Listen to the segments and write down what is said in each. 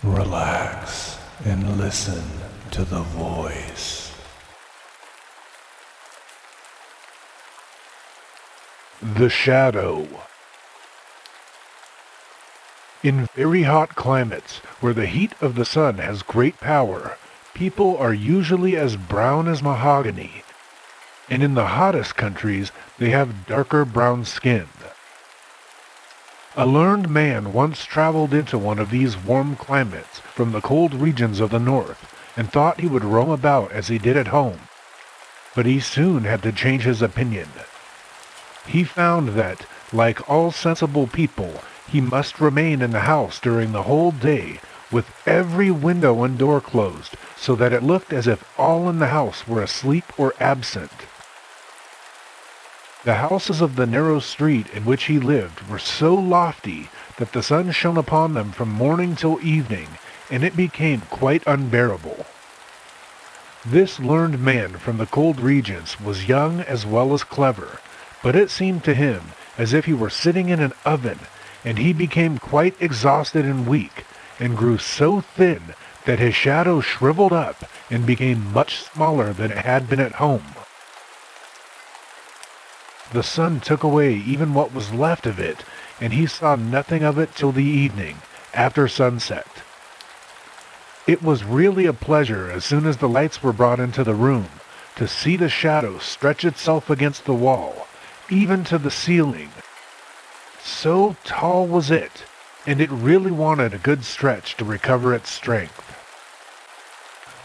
Relax and listen to the voice. The Shadow. In very hot climates, where the heat of the sun has great power, people are usually as brown as mahogany, and in the hottest countries they have darker brown skin. A learned man once traveled into one of these warm climates from the cold regions of the north, and thought he would roam about as he did at home. But he soon had to change his opinion. He found that, like all sensible people, he must remain in the house during the whole day, with every window and door closed, so that it looked as if all in the house were asleep or absent. The houses of the narrow street in which he lived were so lofty that the sun shone upon them from morning till evening, and it became quite unbearable. This learned man from the cold regions was young as well as clever, but it seemed to him as if he were sitting in an oven, and he became quite exhausted and weak, and grew so thin that his shadow shriveled up and became much smaller than it had been at home. The sun took away even what was left of it, and he saw nothing of it till the evening, after sunset. It was really a pleasure, as soon as the lights were brought into the room, to see the shadow stretch itself against the wall, even to the ceiling. So tall was it, and it really wanted a good stretch to recover its strength.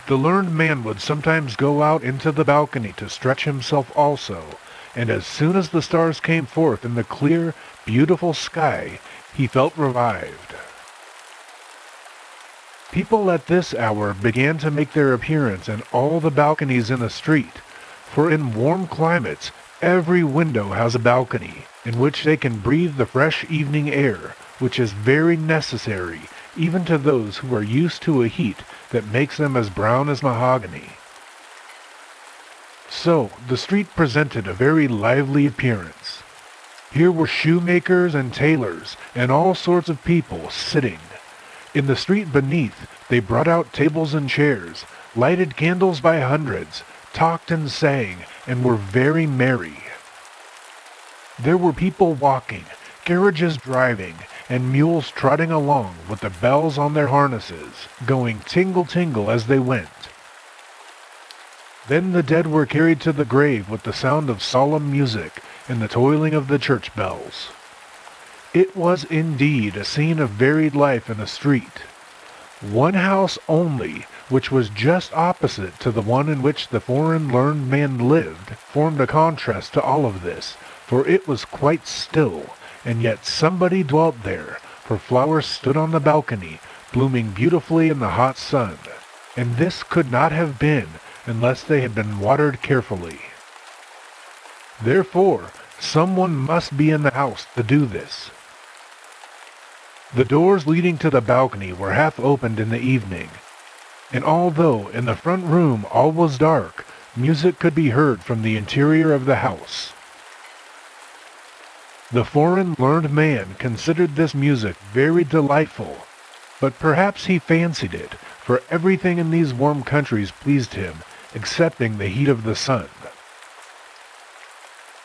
The learned man would sometimes go out into the balcony to stretch himself also, and as soon as the stars came forth in the clear, beautiful sky, he felt revived. People at this hour began to make their appearance in all the balconies in the street, for in warm climates every window has a balcony, in which they can breathe the fresh evening air, which is very necessary even to those who are used to a heat that makes them as brown as mahogany. So, the street presented a very lively appearance. Here were shoemakers and tailors, and all sorts of people sitting. In the street beneath, they brought out tables and chairs, lighted candles by hundreds, talked and sang, and were very merry. There were people walking, carriages driving, and mules trotting along with the bells on their harnesses, going tingle-tingle as they went. Then the dead were carried to the grave with the sound of solemn music and the tolling of the church bells. It was indeed a scene of varied life in the street. One house only, which was just opposite to the one in which the foreign learned man lived, formed a contrast to all of this, for it was quite still, and yet somebody dwelt there, for flowers stood on the balcony, blooming beautifully in the hot sun, and this could not have been unless they had been watered carefully. Therefore, someone must be in the house to do this. The doors leading to the balcony were half opened in the evening, and although in the front room all was dark, music could be heard from the interior of the house. The foreign learned man considered this music very delightful, but perhaps he fancied it, for everything in these warm countries pleased him, excepting the heat of the sun.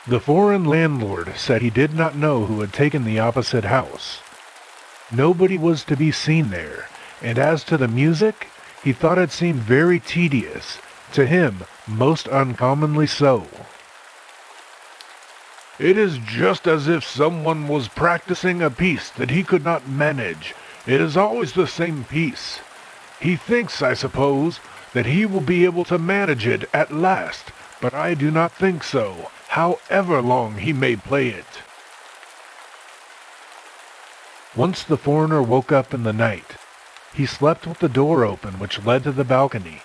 The foreign landlord said he did not know who had taken the opposite house. Nobody was to be seen there, and as to the music, he thought it seemed very tedious, to him most uncommonly so. "It is just as if someone was practicing a piece that he could not manage. It is always the same piece. He thinks, I suppose, that he will be able to manage it at last, but I do not think so, however long he may play it." Once the foreigner woke up in the night. He slept with the door open which led to the balcony.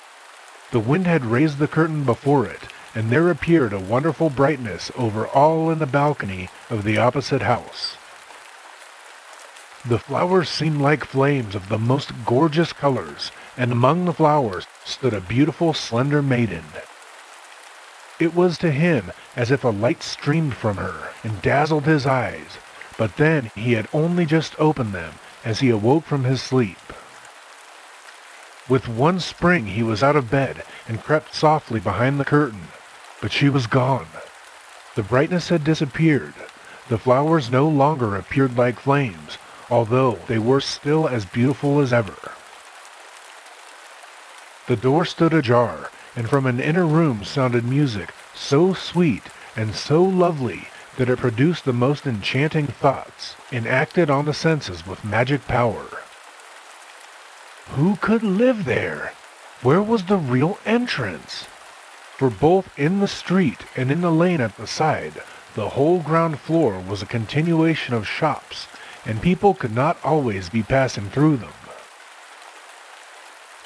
The wind had raised the curtain before it, and there appeared a wonderful brightness over all in the balcony of the opposite house. The flowers seemed like flames of the most gorgeous colors, and among the flowers stood a beautiful slender maiden. It was to him as if a light streamed from her and dazzled his eyes, but then he had only just opened them as he awoke from his sleep. With one spring he was out of bed and crept softly behind the curtain, but she was gone. The brightness had disappeared. The flowers no longer appeared like flames, although they were still as beautiful as ever. The door stood ajar, and from an inner room sounded music so sweet and so lovely that it produced the most enchanting thoughts and acted on the senses with magic power. Who could live there? Where was the real entrance? For both in the street and in the lane at the side, the whole ground floor was a continuation of shops, and people could not always be passing through them.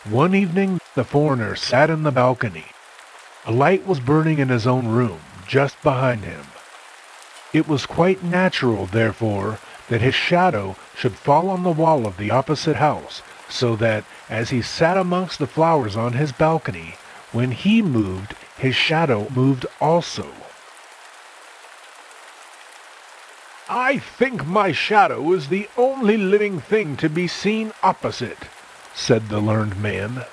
One evening, the foreigner sat in the balcony. A light was burning in his own room, just behind him. It was quite natural, therefore, that his shadow should fall on the wall of the opposite house, so that, as he sat amongst the flowers on his balcony, when he moved, his shadow moved also. "I think my shadow is the only living thing to be seen opposite," said the learned man.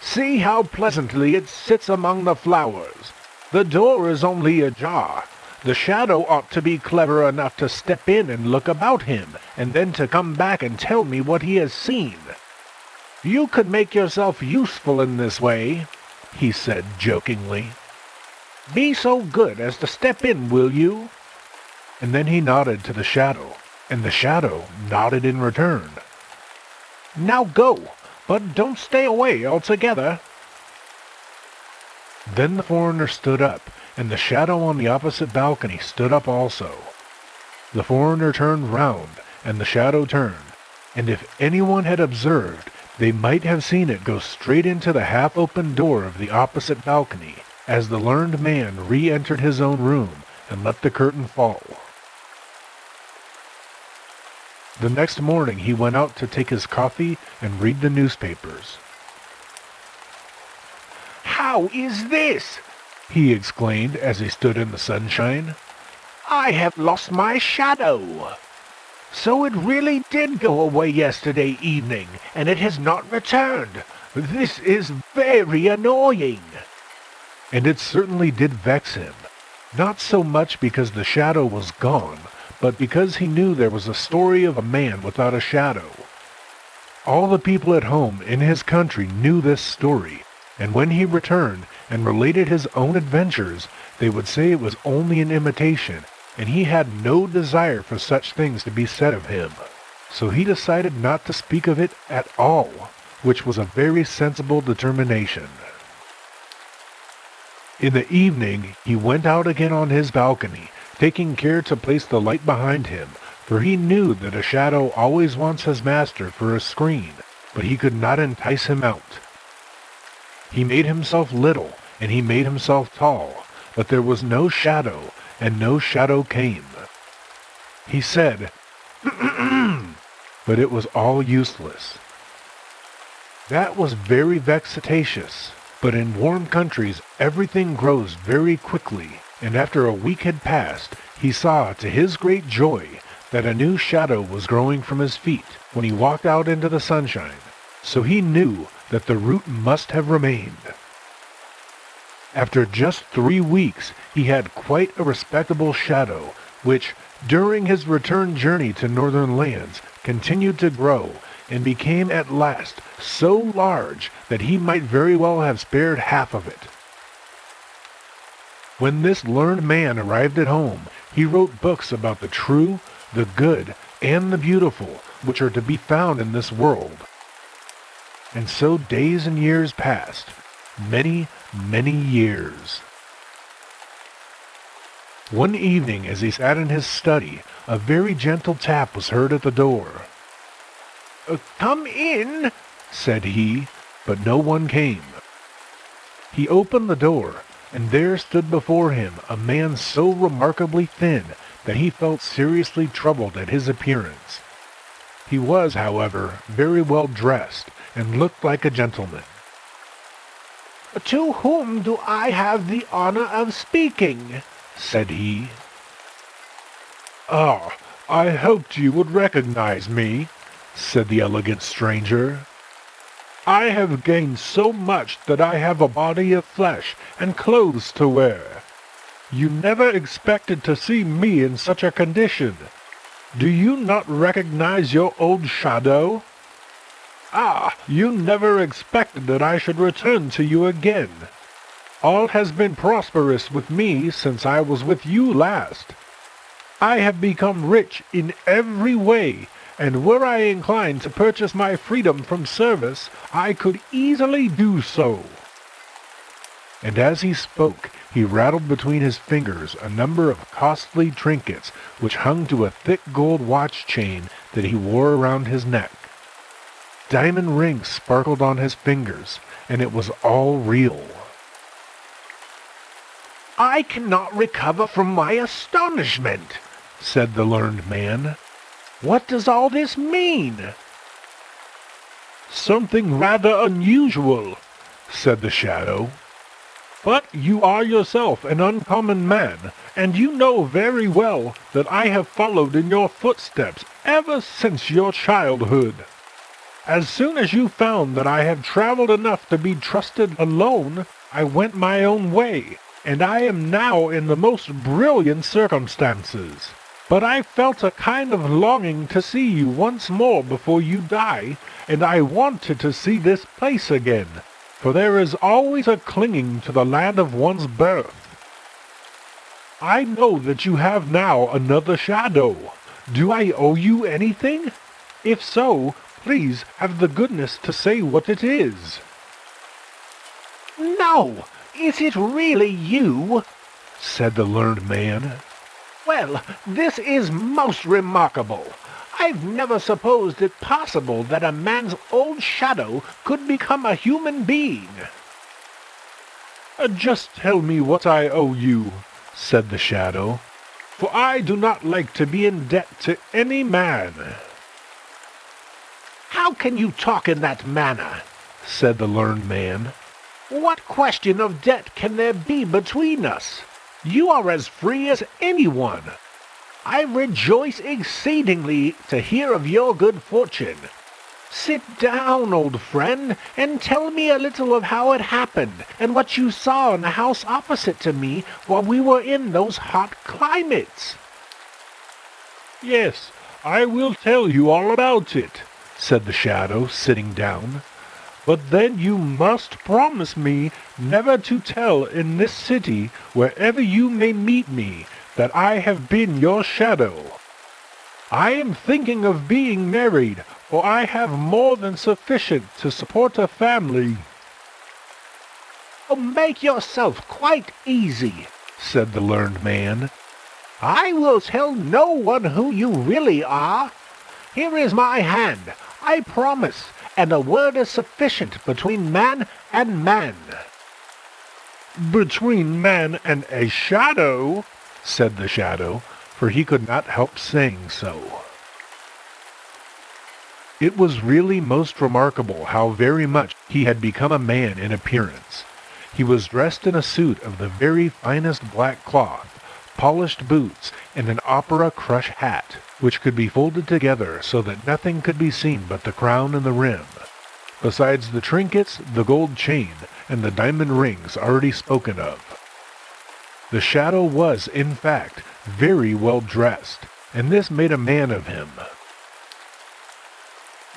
"See how pleasantly it sits among the flowers. The door is only ajar. The shadow ought to be clever enough to step in and look about him, and then to come back and tell me what he has seen. You could make yourself useful in this way," he said jokingly. "Be so good as to step in, will you?" And then he nodded to the shadow, and the shadow nodded in return. "Now go, but don't stay away altogether." Then the foreigner stood up, and the shadow on the opposite balcony stood up also. The foreigner turned round, and the shadow turned, and if anyone had observed, they might have seen it go straight into the half-open door of the opposite balcony, as the learned man re-entered his own room and let the curtain fall. The next morning he went out to take his coffee and read the newspapers. "How is this?" he exclaimed as he stood in the sunshine. "I have lost my shadow. So it really did go away yesterday evening, and it has not returned. This is very annoying." And it certainly did vex him, not so much because the shadow was gone, but because he knew there was a story of a man without a shadow. All the people at home in his country knew this story, and when he returned and related his own adventures, they would say it was only an imitation, and he had no desire for such things to be said of him. So he decided not to speak of it at all, which was a very sensible determination. In the evening he went out again on his balcony, taking care to place the light behind him, for he knew that a shadow always wants his master for a screen, but he could not entice him out. He made himself little, and he made himself tall, but there was no shadow, and no shadow came. He said, but it was all useless. That was very vexatious, but in warm countries everything grows very quickly, and after a week had passed, he saw, to his great joy, that a new shadow was growing from his feet when he walked out into the sunshine, so he knew that the root must have remained. After just 3 weeks, he had quite a respectable shadow, which, during his return journey to northern lands, continued to grow, and became at last so large that he might very well have spared half of it. When this learned man arrived at home, he wrote books about the true, the good, and the beautiful, which are to be found in this world. And so days and years passed, many, many years. One evening, as he sat in his study, a very gentle tap was heard at the door. "Come in," said he, but no one came. He opened the door, and there stood before him a man so remarkably thin that he felt seriously troubled at his appearance. He was, however, very well dressed, and looked like a gentleman. "To whom do I have the honor of speaking?" said he. "Ah, I hoped you would recognize me," said the elegant stranger. I have gained so much that I have a body of flesh and clothes to wear. You never expected to see me in such a condition. Do you not recognize your old shadow? Ah, you never expected that I should return to you again. All has been prosperous with me since I was with you last. I have become rich in every way, and were I inclined to purchase my freedom from service, I could easily do so. And as he spoke, he rattled between his fingers a number of costly trinkets which hung to a thick gold watch chain that he wore around his neck. Diamond rings sparkled on his fingers, and it was all real. "I cannot recover from my astonishment," said the learned man. "What does all this mean?" "Something rather unusual," said the shadow. "But you are yourself an uncommon man, and you know very well that I have followed in your footsteps ever since your childhood. As soon as you found that I have traveled enough to be trusted alone, I went my own way, and I am now in the most brilliant circumstances. But I felt a kind of longing to see you once more before you die, and I wanted to see this place again, for there is always a clinging to the land of one's birth. I know that you have now another shadow. Do I owe you anything? If so, please have the goodness to say what it is." "No, is it really you?" said the learned man. "Well, this is most remarkable. I've never supposed it possible that a man's old shadow could become a human being." "Just tell me what I owe you," said the shadow, "for I do not like to be in debt to any man." "How can you talk in that manner?" said the learned man. "What question of debt can there be between us? You are as free as anyone. I rejoice exceedingly to hear of your good fortune. Sit down, old friend, and tell me a little of how it happened, and what you saw in the house opposite to me while we were in those hot climates." "Yes, I will tell you all about it," said the shadow, sitting down. "But then you must promise me never to tell in this city, wherever you may meet me, that I have been your shadow. I am thinking of being married, for I have more than sufficient to support a family." "Oh, make yourself quite easy," said the learned man. "I will tell no one who you really are. Here is my hand. I promise, and a word is sufficient between man and man." "Between man and a shadow?" said the shadow, for he could not help saying so. It was really most remarkable how very much he had become a man in appearance. He was dressed in a suit of the very finest black cloth, polished boots, and an opera crush hat, which could be folded together so that nothing could be seen but the crown and the rim, besides the trinkets, the gold chain, and the diamond rings already spoken of. The shadow was, in fact, very well dressed, and this made a man of him.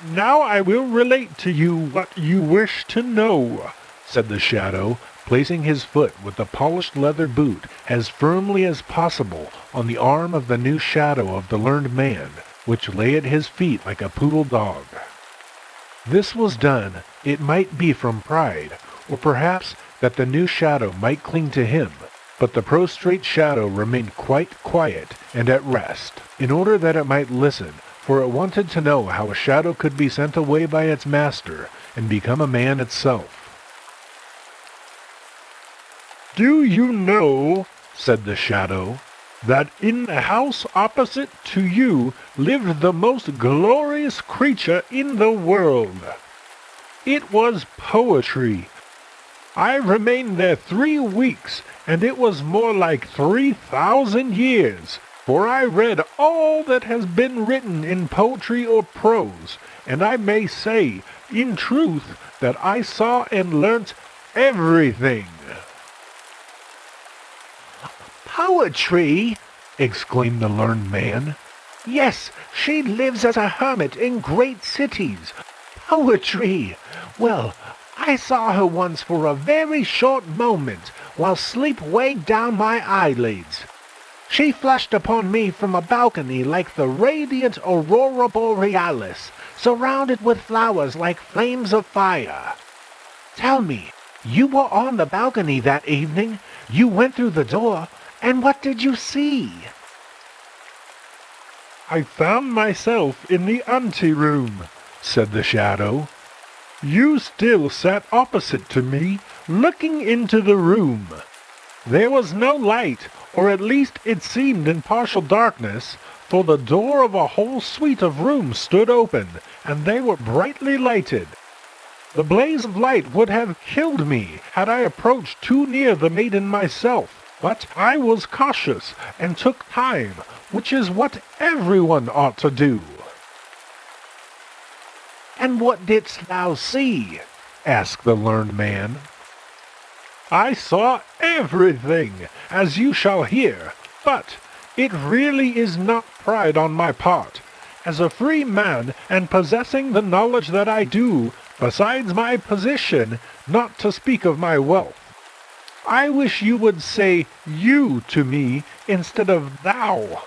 "Now I will relate to you what you wish to know," said the shadow, placing his foot with the polished leather boot as firmly as possible on the arm of the new shadow of the learned man, which lay at his feet like a poodle dog. This was done, it might be from pride, or perhaps that the new shadow might cling to him, but the prostrate shadow remained quite quiet and at rest, in order that it might listen, for it wanted to know how a shadow could be sent away by its master and become a man itself. "Do you know," said the shadow, "that in the house opposite to you lived the most glorious creature in the world? It was poetry. I remained there 3 weeks, and it was more like 3,000 years, for I read all that has been written in poetry or prose, and I may say, in truth, that I saw and learnt everything." "Poetry!" exclaimed the learned man. "Yes, she lives as a hermit in great cities. Poetry! Well, I saw her once for a very short moment, while sleep weighed down my eyelids. She flashed upon me from a balcony like the radiant aurora borealis, surrounded with flowers like flames of fire. Tell me, you were on the balcony that evening, you went through the door, and what did you see?" "I found myself in the anteroom," said the shadow. "You still sat opposite to me, looking into the room. There was no light, or at least it seemed in partial darkness, for the door of a whole suite of rooms stood open, and they were brightly lighted. The blaze of light would have killed me had I approached too near the maiden myself, but I was cautious and took time, which is what everyone ought to do." "And what didst thou see?" asked the learned man. "I saw everything, as you shall hear, but it really is not pride on my part. As a free man, and possessing the knowledge that I do, besides my position, not to speak of my wealth, I wish you would say you to me instead of thou."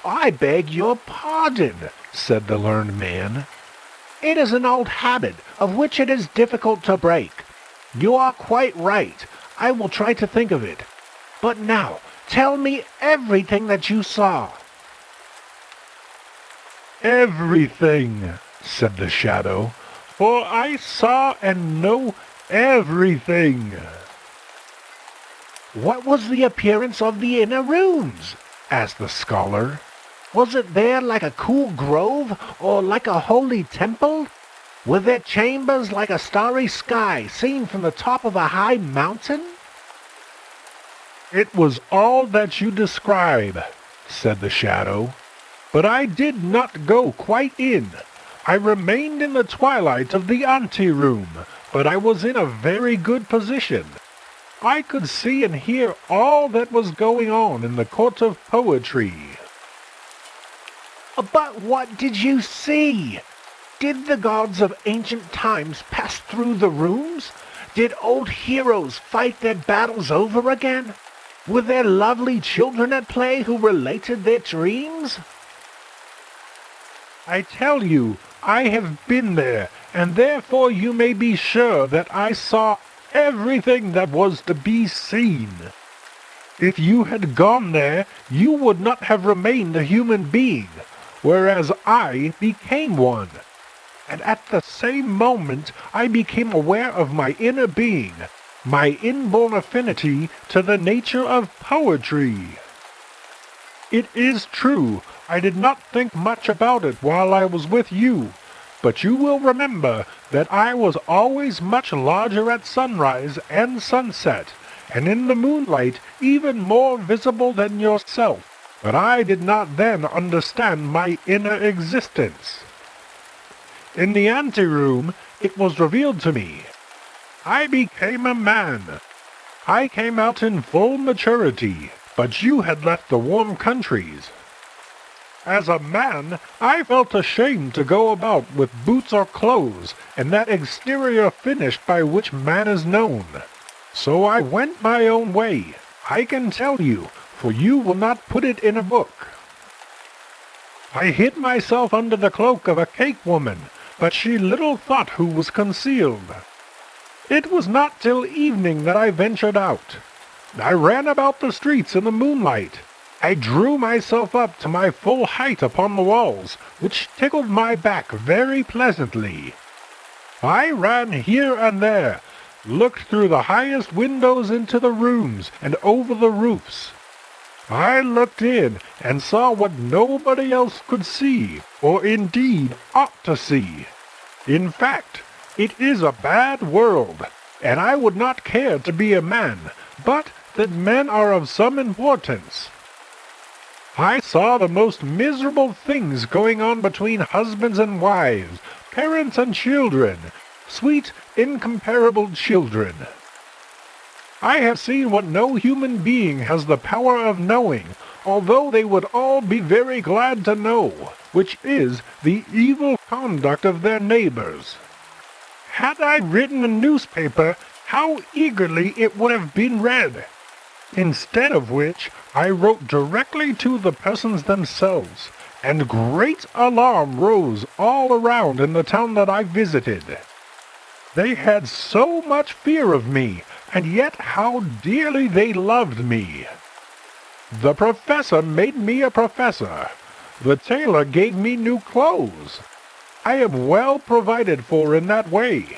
"I beg your pardon," said the learned man. "It is an old habit of which it is difficult to break. You are quite right. I will try to think of it. But now, tell me everything that you saw." "Everything," said the shadow, "for I saw and know everything." "What was the appearance of the inner rooms?" asked the scholar. "Was it there like a cool grove, or like a holy temple? Were there chambers like a starry sky seen from the top of a high mountain?" "It was all that you describe," said the shadow, "but I did not go quite in. I remained in the twilight of the anteroom, but I was in a very good position. I could see and hear all that was going on in the court of poetry." "But what did you see? Did the gods of ancient times pass through the rooms? Did old heroes fight their battles over again? Were there lovely children at play who related their dreams?" "I tell you, I have been there, and therefore you may be sure that I saw everything that was to be seen. If you had gone there, you would not have remained a human being, whereas I became one. And at the same moment I became aware of my inner being, my inborn affinity to the nature of poetry. It is true, I did not think much about it while I was with you, but you will remember that I was always much larger at sunrise and sunset, and in the moonlight even more visible than yourself, but I did not then understand my inner existence. In the anteroom it was revealed to me. I became a man. I came out in full maturity, but you had left the warm countries. As a man, I felt ashamed to go about with boots or clothes, and that exterior finish by which man is known. So I went my own way, I can tell you, for you will not put it in a book. I hid myself under the cloak of a cake woman, but she little thought who was concealed. It was not till evening that I ventured out. I ran about the streets in the moonlight. I drew myself up to my full height upon the walls, which tickled my back very pleasantly. I ran here and there, looked through the highest windows into the rooms and over the roofs. I looked in and saw what nobody else could see, or indeed ought to see. In fact, it is a bad world, and I would not care to be a man, but that men are of some importance. I saw the most miserable things going on between husbands and wives, parents and children, sweet, incomparable children. I have seen what no human being has the power of knowing, although they would all be very glad to know, which is the evil conduct of their neighbors. Had I written a newspaper, how eagerly it would have been read! Instead of which, I wrote directly to the persons themselves, and great alarm rose all around in the town that I visited. They had so much fear of me, and yet how dearly they loved me. The professor made me a professor. The tailor gave me new clothes. I am well provided for in that way.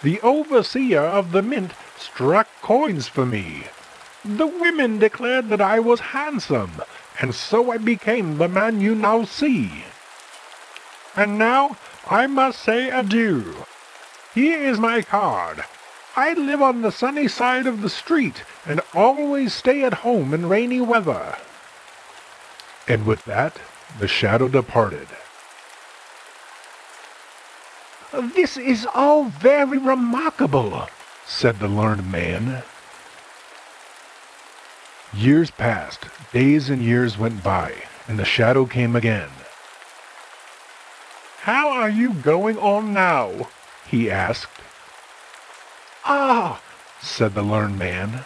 The overseer of the mint struck coins for me. The women declared that I was handsome, and so I became the man you now see. And now I must say adieu. Here is my card. I live on the sunny side of the street, and always stay at home in rainy weather." And with that, the shadow departed. "This is all very remarkable," said the learned man. Years passed, days and years went by, and the shadow came again. "How are you going on now?" he asked. "Ah," said the learned man.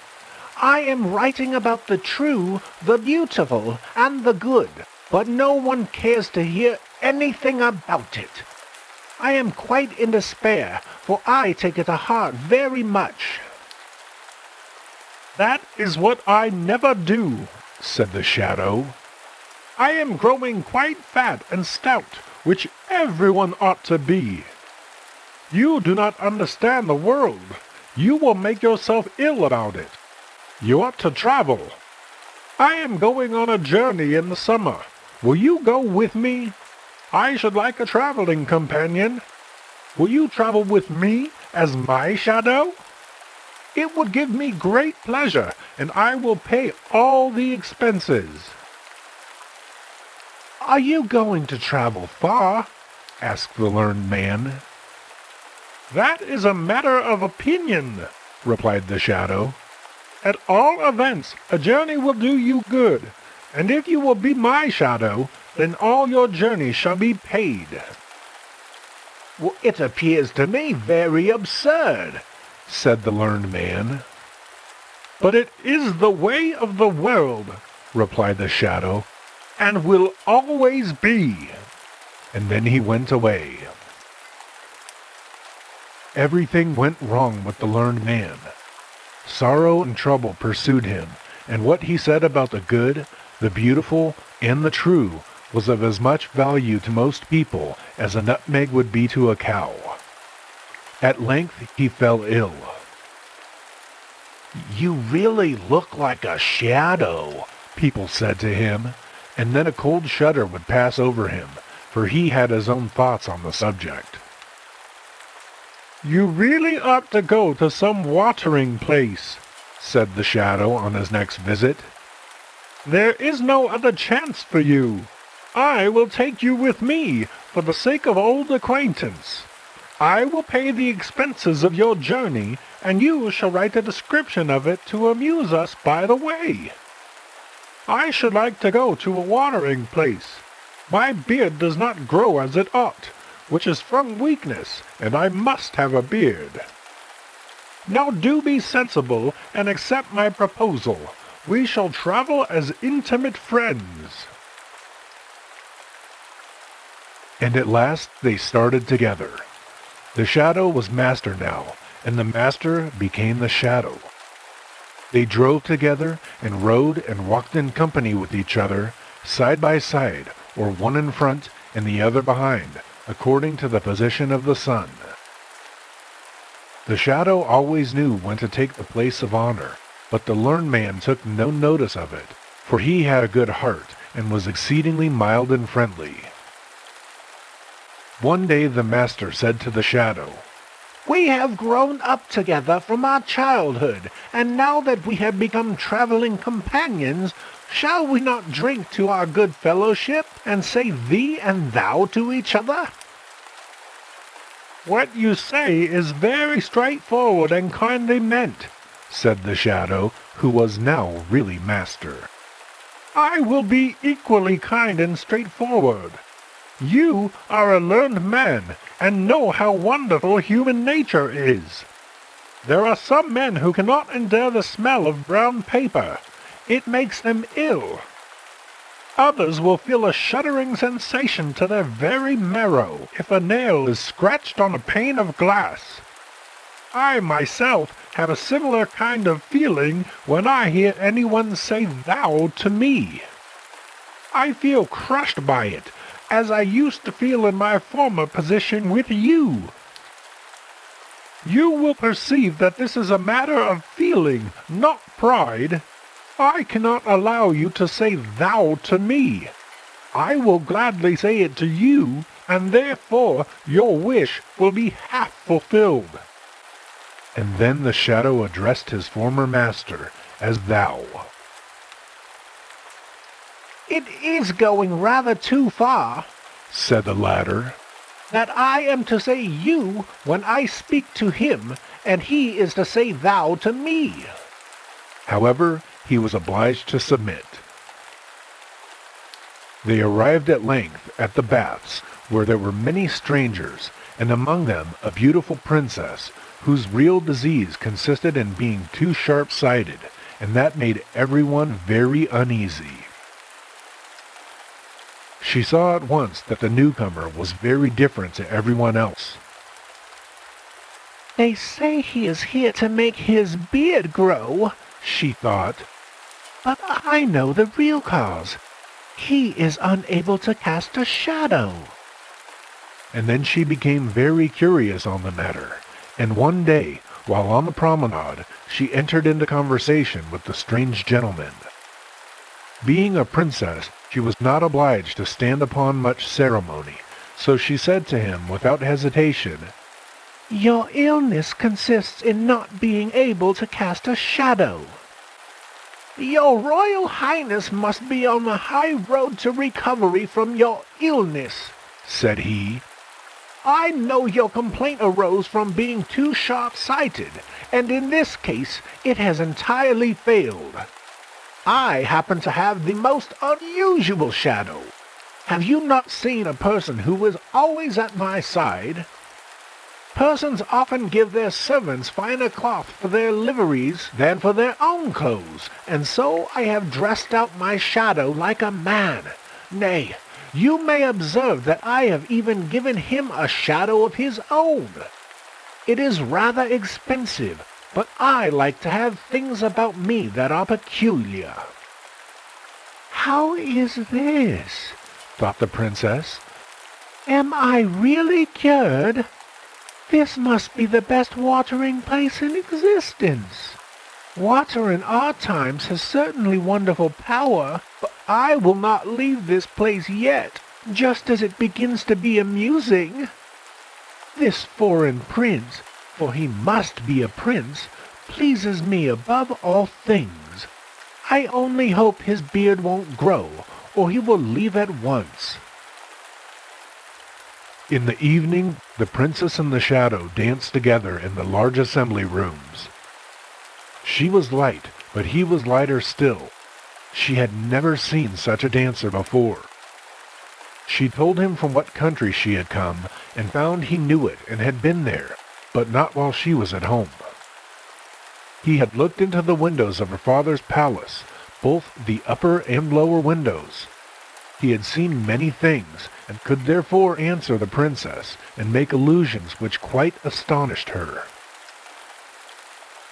"I am writing about the true, the beautiful, and the good, but no one cares to hear anything about it. I am quite in despair, for I take it to heart very much." "That is what I never do," said the shadow. "I am growing quite fat and stout, which everyone ought to be. You do not understand the world. You will make yourself ill about it. You ought to travel. I am going on a journey in the summer. Will you go with me? I should like a traveling companion. Will you travel with me as my shadow? It would give me great pleasure, and I will pay all the expenses." "Are you going to travel far?" asked the learned man. "That is a matter of opinion," replied the shadow. "At all events, a journey will do you good, and if you will be my shadow, then all your journey shall be paid." "Well, it appears to me very absurd," said the learned man. "But it is the way of the world," replied the shadow, "and will always be." And then he went away. Everything went wrong with the learned man. Sorrow and trouble pursued him, and what he said about the good, the beautiful, and the true was of as much value to most people as a nutmeg would be to a cow. At length he fell ill. "You really look like a shadow," people said to him, and then a cold shudder would pass over him, for he had his own thoughts on the subject. "You really ought to go to some watering place," said the shadow on his next visit. "There is no other chance for you. I will take you with me for the sake of old acquaintance. I will pay the expenses of your journey, and you shall write a description of it to amuse us by the way. I should like to go to a watering place. My beard does not grow as it ought, which is from weakness, and I must have a beard. Now do be sensible and accept my proposal. We shall travel as intimate friends." And at last they started together. The shadow was master now, and the master became the shadow. They drove together and rode and walked in company with each other, side by side, or one in front and the other behind, according to the position of the sun. The shadow always knew when to take the place of honor, but the learned man took no notice of it, for he had a good heart and was exceedingly mild and friendly. One day the master said to the shadow, "We have grown up together from our childhood, and now that we have become traveling companions, Shall we not drink to our good fellowship, and say thee and thou to each other? What you say is very straightforward and kindly meant, said the shadow, who was now really master. I will be equally kind and straightforward. You are a learned man, and know how wonderful human nature is. There are some men who cannot endure the smell of brown paper. It makes them ill. Others will feel a shuddering sensation to their very marrow if a nail is scratched on a pane of glass. I myself have a similar kind of feeling when I hear anyone say thou to me. I feel crushed by it, as I used to feel in my former position with you. You will perceive that this is a matter of feeling, not pride. I cannot allow you to say thou to me. I will gladly say it to you, and therefore your wish will be half fulfilled. And then the shadow addressed his former master as thou. It is going rather too far, said the latter, that I am to say you when I speak to him, and he is to say thou to me. However, he was obliged to submit. They arrived at length at the baths, where there were many strangers, and among them a beautiful princess, whose real disease consisted in being too sharp-sighted, and that made everyone very uneasy. She saw at once that the newcomer was very different to everyone else. They say he is here to make his beard grow, she thought. But I know the real cause. He is unable to cast a shadow. And then she became very curious on the matter, and one day, while on the promenade, she entered into conversation with the strange gentleman. Being a princess, she was not obliged to stand upon much ceremony, so she said to him without hesitation, Your illness consists in not being able to cast a shadow. Your Royal Highness must be on the high road to recovery from your illness, said he. I know your complaint arose from being too sharp-sighted, and in this case it has entirely failed. I happen to have the most unusual shadow. Have you not seen a person who is always at my side? Persons often give their servants finer cloth for their liveries than for their own clothes, and so I have dressed out my shadow like a man. Nay, you may observe that I have even given him a shadow of his own. It is rather expensive, but I like to have things about me that are peculiar. How is this? Thought the princess. Am I really cured? This must be the best watering place in existence. Water in our times has certainly wonderful power, but I will not leave this place yet, just as it begins to be amusing. This foreign prince, for he must be a prince, pleases me above all things. I only hope his beard won't grow, or he will leave at once. In the evening, the princess and the shadow danced together in the large assembly rooms. She was light, but he was lighter still. She had never seen such a dancer before. She told him from what country she had come, and found he knew it and had been there, but not while she was at home. He had looked into the windows of her father's palace, both the upper and lower windows. He had seen many things, and could therefore answer the princess, and make allusions which quite astonished her.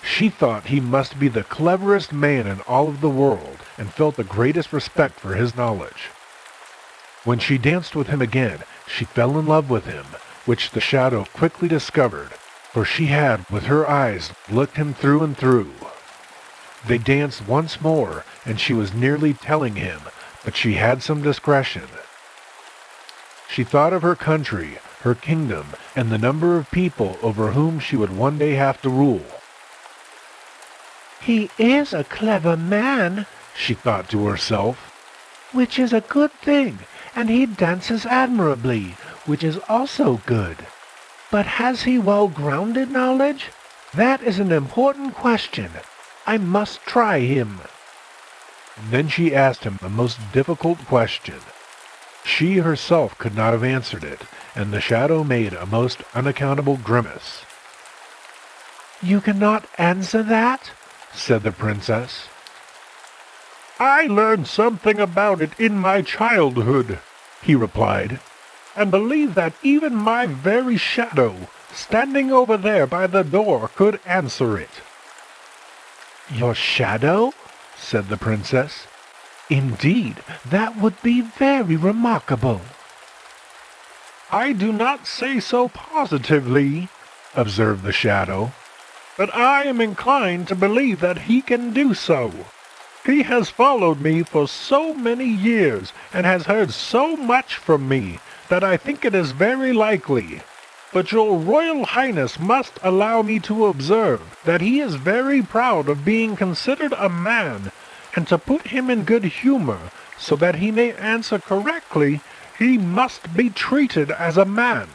She thought he must be the cleverest man in all of the world, and felt the greatest respect for his knowledge. When she danced with him again, she fell in love with him, which the shadow quickly discovered, for she had with her eyes looked him through and through. They danced once more, and she was nearly telling him, but she had some discretion. She thought of her country, her kingdom, and the number of people over whom she would one day have to rule. He is a clever man, she thought to herself. Which is a good thing, and he dances admirably, which is also good. But has he well-grounded knowledge? That is an important question. I must try him. And then she asked him the most difficult question. She herself could not have answered it, and the shadow made a most unaccountable grimace. You cannot answer that? Said the princess. I learned something about it in my childhood, he replied, and believe that even my very shadow, standing over there by the door, could answer it. Your shadow? Said the princess. Indeed, that would be very remarkable. I do not say so positively, observed the shadow, but I am inclined to believe that he can do so. He has followed me for so many years, and has heard so much from me, that I think it is very likely. But your Royal Highness must allow me to observe that he is very proud of being considered a man, and to put him in good humor, so that he may answer correctly, he must be treated as a man.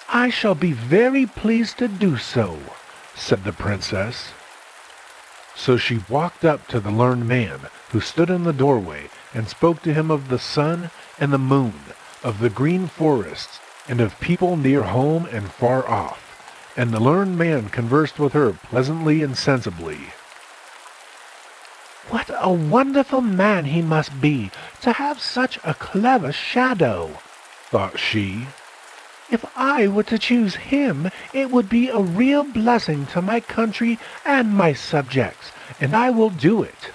I shall be very pleased to do so, said the princess. So she walked up to the learned man, who stood in the doorway, and spoke to him of the sun and the moon, of the green forests, and of people near home and far off. And the learned man conversed with her pleasantly and sensibly. What a wonderful man he must be, to have such a clever shadow, thought she. If I were to choose him, it would be a real blessing to my country and my subjects, and I will do it.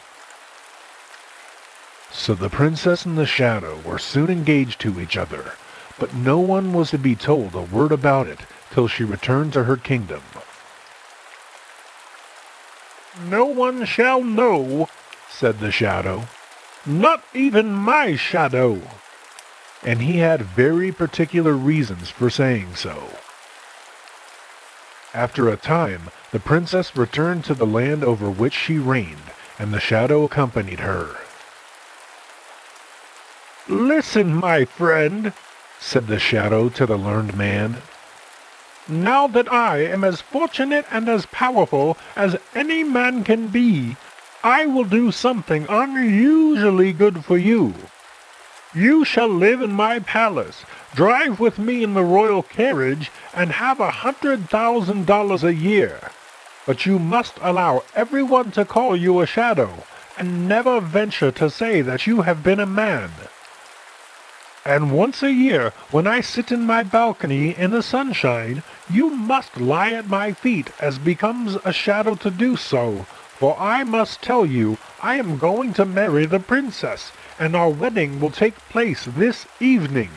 So the princess and the shadow were soon engaged to each other, but no one was to be told a word about it till she returned to her kingdom. No one shall know, said the shadow, not even my shadow. And he had very particular reasons for saying so. After a time, the princess returned to the land over which she reigned, and the shadow accompanied her. Listen, my friend, said the shadow to the learned man. Now that I am as fortunate and as powerful as any man can be, I will do something unusually good for you. You shall live in my palace, drive with me in the royal carriage, and have $100,000 a year. But you must allow everyone to call you a shadow, and never venture to say that you have been a man. And once a year, when I sit in my balcony in the sunshine, you must lie at my feet as becomes a shadow to do so, for I must tell you I am going to marry the princess, and our wedding will take place this evening.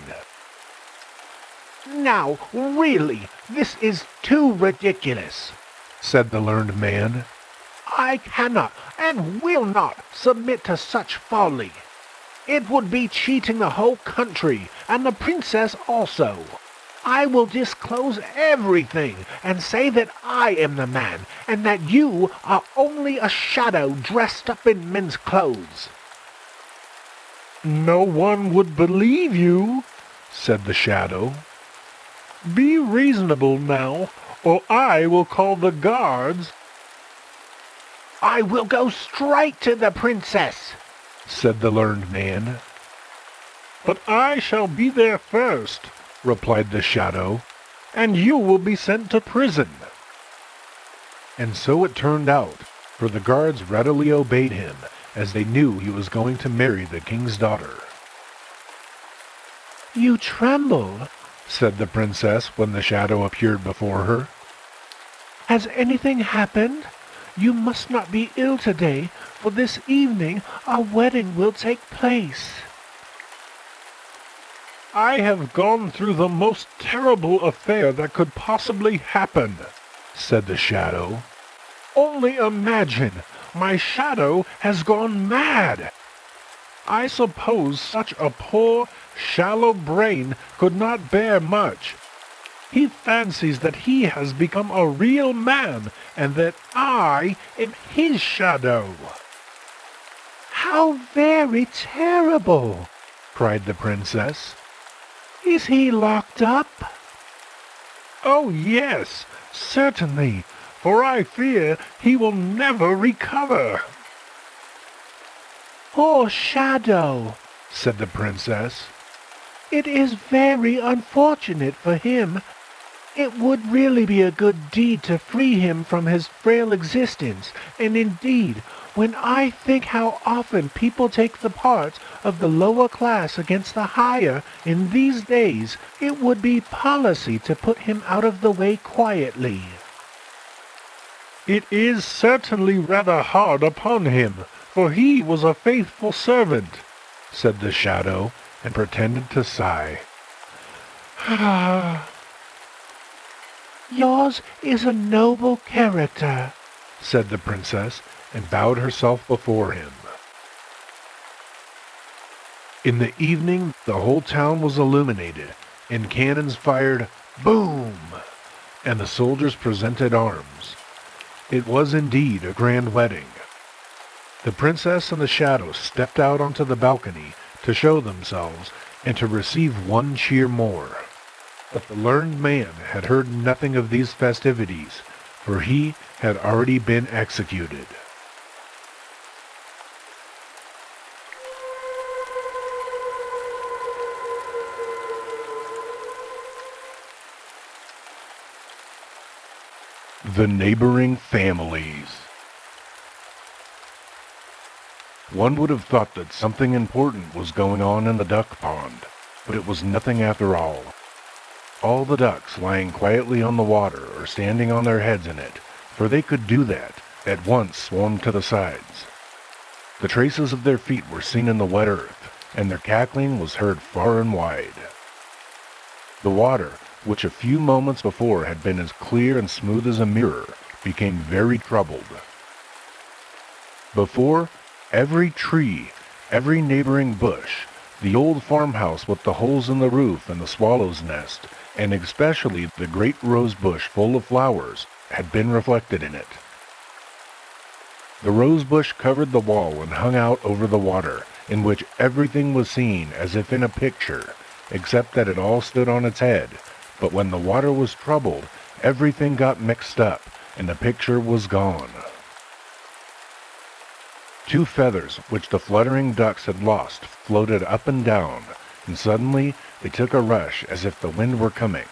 Now, really, this is too ridiculous, said the learned man. I cannot and will not submit to such folly. It would be cheating the whole country, and the princess also. I will disclose everything, and say that I am the man, and that you are only a shadow dressed up in men's clothes. No one would believe you, said the shadow. Be reasonable now, or I will call the guards. I will go straight to the princess, said the learned man. But I shall be there first, replied the shadow, and you will be sent to prison. And so it turned out, for the guards readily obeyed him, as they knew he was going to marry the king's daughter. You tremble, said the princess when the shadow appeared before her. Has anything happened? You must not be ill today, for this evening our wedding will take place. I have gone through the most terrible affair that could possibly happen, said the shadow. Only imagine, my shadow has gone mad. I suppose such a poor, shallow brain could not bear much. He fancies that he has become a real man, and that I am his shadow. How very terrible!" cried the princess. "Is he locked up?" "Oh, yes, certainly, for I fear he will never recover." "Poor Shadow," said the princess. "It is very unfortunate for him. It would really be a good deed to free him from his frail existence, and indeed, when I think how often people take the part of the lower class against the higher in these days, it would be policy to put him out of the way quietly." "It is certainly rather hard upon him, for he was a faithful servant," said the shadow, and pretended to sigh. "Yours is a noble character," said the princess, and bowed herself before him. In the evening, the whole town was illuminated, and cannons fired boom, and the soldiers presented arms. It was indeed a grand wedding. The princess and the shadow stepped out onto the balcony to show themselves and to receive one cheer more. But the learned man had heard nothing of these festivities, for he had already been executed. The neighboring families. One would have thought that something important was going on in the duck pond, but it was nothing after all. All the ducks lying quietly on the water or standing on their heads in it, for they could do that, at once swarmed to the sides. The traces of their feet were seen in the wet earth, and their cackling was heard far and wide. The water, which a few moments before had been as clear and smooth as a mirror, became very troubled. Before, every tree, every neighboring bush, the old farmhouse with the holes in the roof and the swallow's nest, and especially the great rose bush full of flowers, had been reflected in it. The rose bush covered the wall and hung out over the water, in which everything was seen as if in a picture, except that it all stood on its head. But when the water was troubled, everything got mixed up, and the picture was gone. Two feathers, which the fluttering ducks had lost, floated up and down, and suddenly they took a rush as if the wind were coming.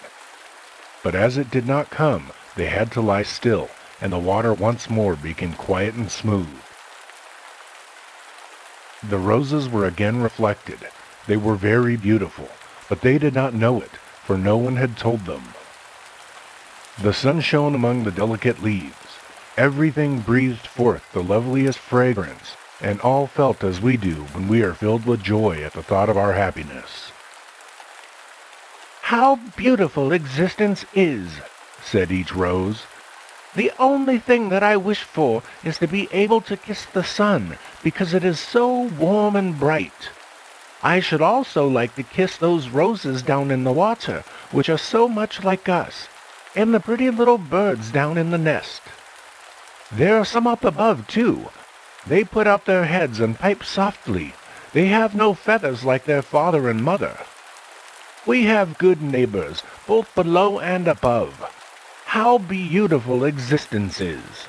But as it did not come, they had to lie still, and the water once more became quiet and smooth. The roses were again reflected. They were very beautiful, but they did not know it, for no one had told them. The sun shone among the delicate leaves. Everything breathed forth the loveliest fragrance, and all felt as we do when we are filled with joy at the thought of our happiness. "How beautiful existence is," said each rose. "The only thing that I wish for is to be able to kiss the sun, because it is so warm and bright. I should also like to kiss those roses down in the water, which are so much like us, and the pretty little birds down in the nest. There are some up above, too. They put out their heads and pipe softly. They have no feathers like their father and mother. We have good neighbors, both below and above. How beautiful existence is."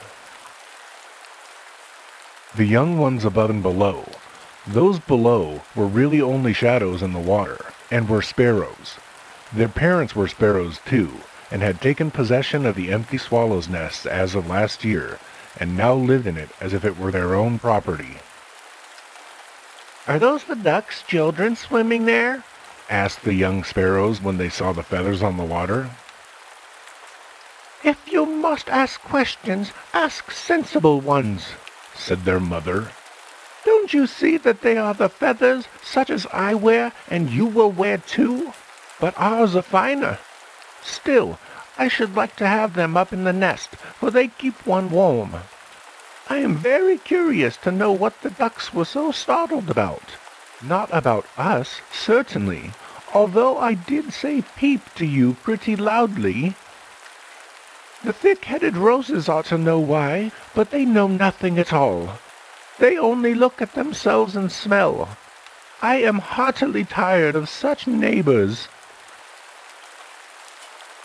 The young ones above and below. Those below were really only shadows in the water, and were sparrows. Their parents were sparrows too, and had taken possession of the empty swallow's nests as of last year, and now lived in it as if it were their own property. "Are those the ducks' children swimming there?" asked the young sparrows when they saw the feathers on the water. "If you must ask questions, ask sensible ones," said their mother. "Don't you see that they are the feathers such as I wear and you will wear too? But ours are finer. Still, I should like to have them up in the nest, for they keep one warm. I am very curious to know what the ducks were so startled about. Not about us, certainly, although I did say peep to you pretty loudly. The thick-headed roses ought to know why, but they know nothing at all. They only look at themselves and smell. I am heartily tired of such neighbors.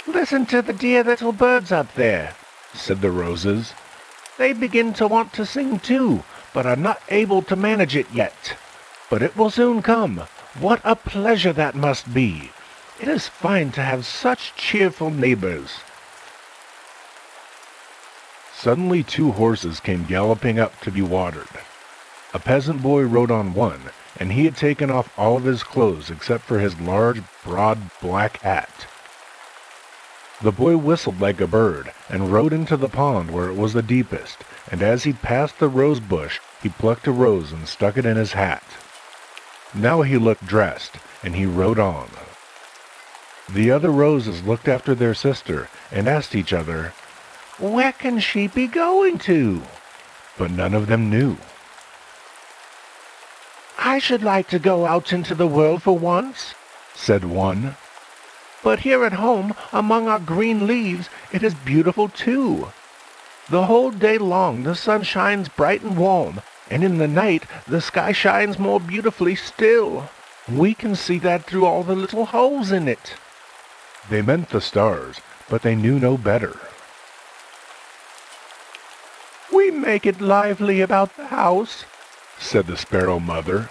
Listen to the dear little birds up there, said the roses. They begin to want to sing too, but are not able to manage it yet. But it will soon come. What a pleasure that must be! It is fine to have such cheerful neighbors. Suddenly 2 horses came galloping up to be watered. A peasant boy rode on one, and he had taken off all of his clothes except for his large, broad, black hat. The boy whistled like a bird, and rode into the pond where it was the deepest, and as he passed the rose bush, he plucked a rose and stuck it in his hat. Now he looked dressed, and he rode on. The other roses looked after their sister, and asked each other, "Where can she be going to?" But none of them knew. "I should like to go out into the world for once," said one. "But here at home, among our green leaves, it is beautiful too. The whole day long the sun shines bright and warm, and in the night the sky shines more beautifully still. We can see that through all the little holes in it." They meant the stars, but they knew no better. "We make it lively about the house," said the sparrow mother.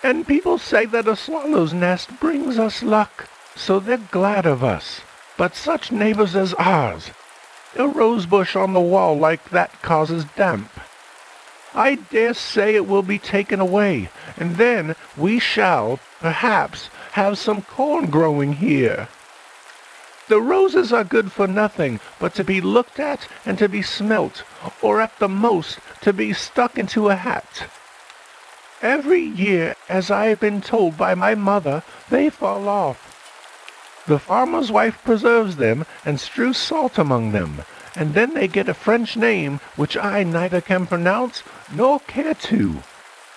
"And people say that a swallow's nest brings us luck, so they're glad of us. But such neighbors as ours, a rose bush on the wall like that causes damp. I dare say it will be taken away, and then we shall, perhaps, have some corn growing here. The roses are good for nothing but to be looked at and to be smelt, or at the most to be stuck into a hat. Every year, as I have been told by my mother, they fall off. The farmer's wife preserves them and strews salt among them, and then they get a French name which I neither can pronounce nor care to,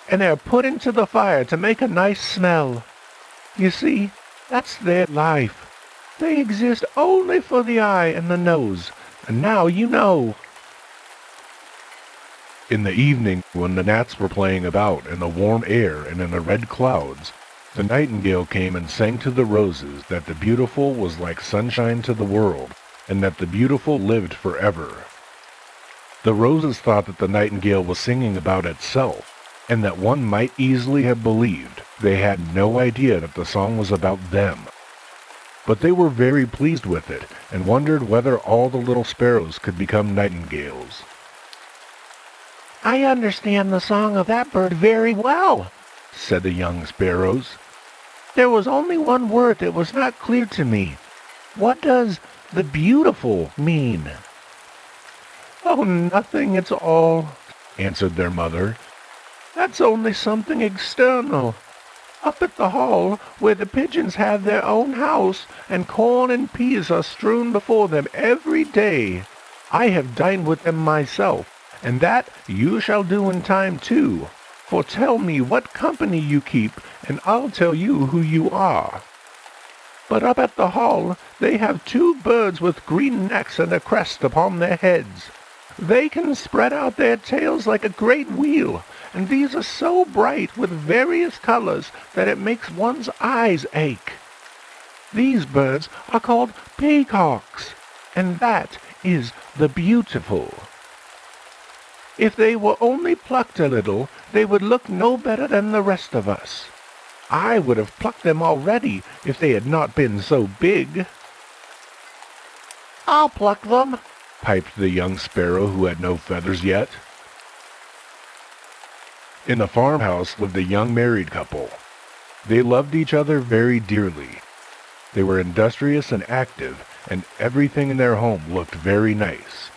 and are put into the fire to make a nice smell. You see, that's their life. They exist only for the eye and the nose, and now you know." In the evening, when the gnats were playing about in the warm air and in the red clouds, the nightingale came and sang to the roses that the beautiful was like sunshine to the world, and that the beautiful lived forever. The roses thought that the nightingale was singing about itself, and that one might easily have believed. They had no idea that the song was about them. But they were very pleased with it, and wondered whether all the little sparrows could become nightingales. "I understand the song of that bird very well," said the young sparrows. "There was only one word that was not clear to me. What does the beautiful mean?" "Oh, nothing at all," answered their mother. "That's only something external. Up at the hall, where the pigeons have their own house, and corn and peas are strewn before them every day, I have dined with them myself, and that you shall do in time too. For tell me what company you keep, and I'll tell you who you are. But up at the hall they have 2 birds with green necks and a crest upon their heads. They can spread out their tails like a great wheel, and these are so bright with various colors that it makes one's eyes ache. These birds are called peacocks, and that is the beautiful. If they were only plucked a little, they would look no better than the rest of us. I would have plucked them already if they had not been so big." "I'll pluck them," piped the young sparrow who had no feathers yet. In the farmhouse lived a young married couple. They loved each other very dearly. They were industrious and active, and everything in their home looked very nice.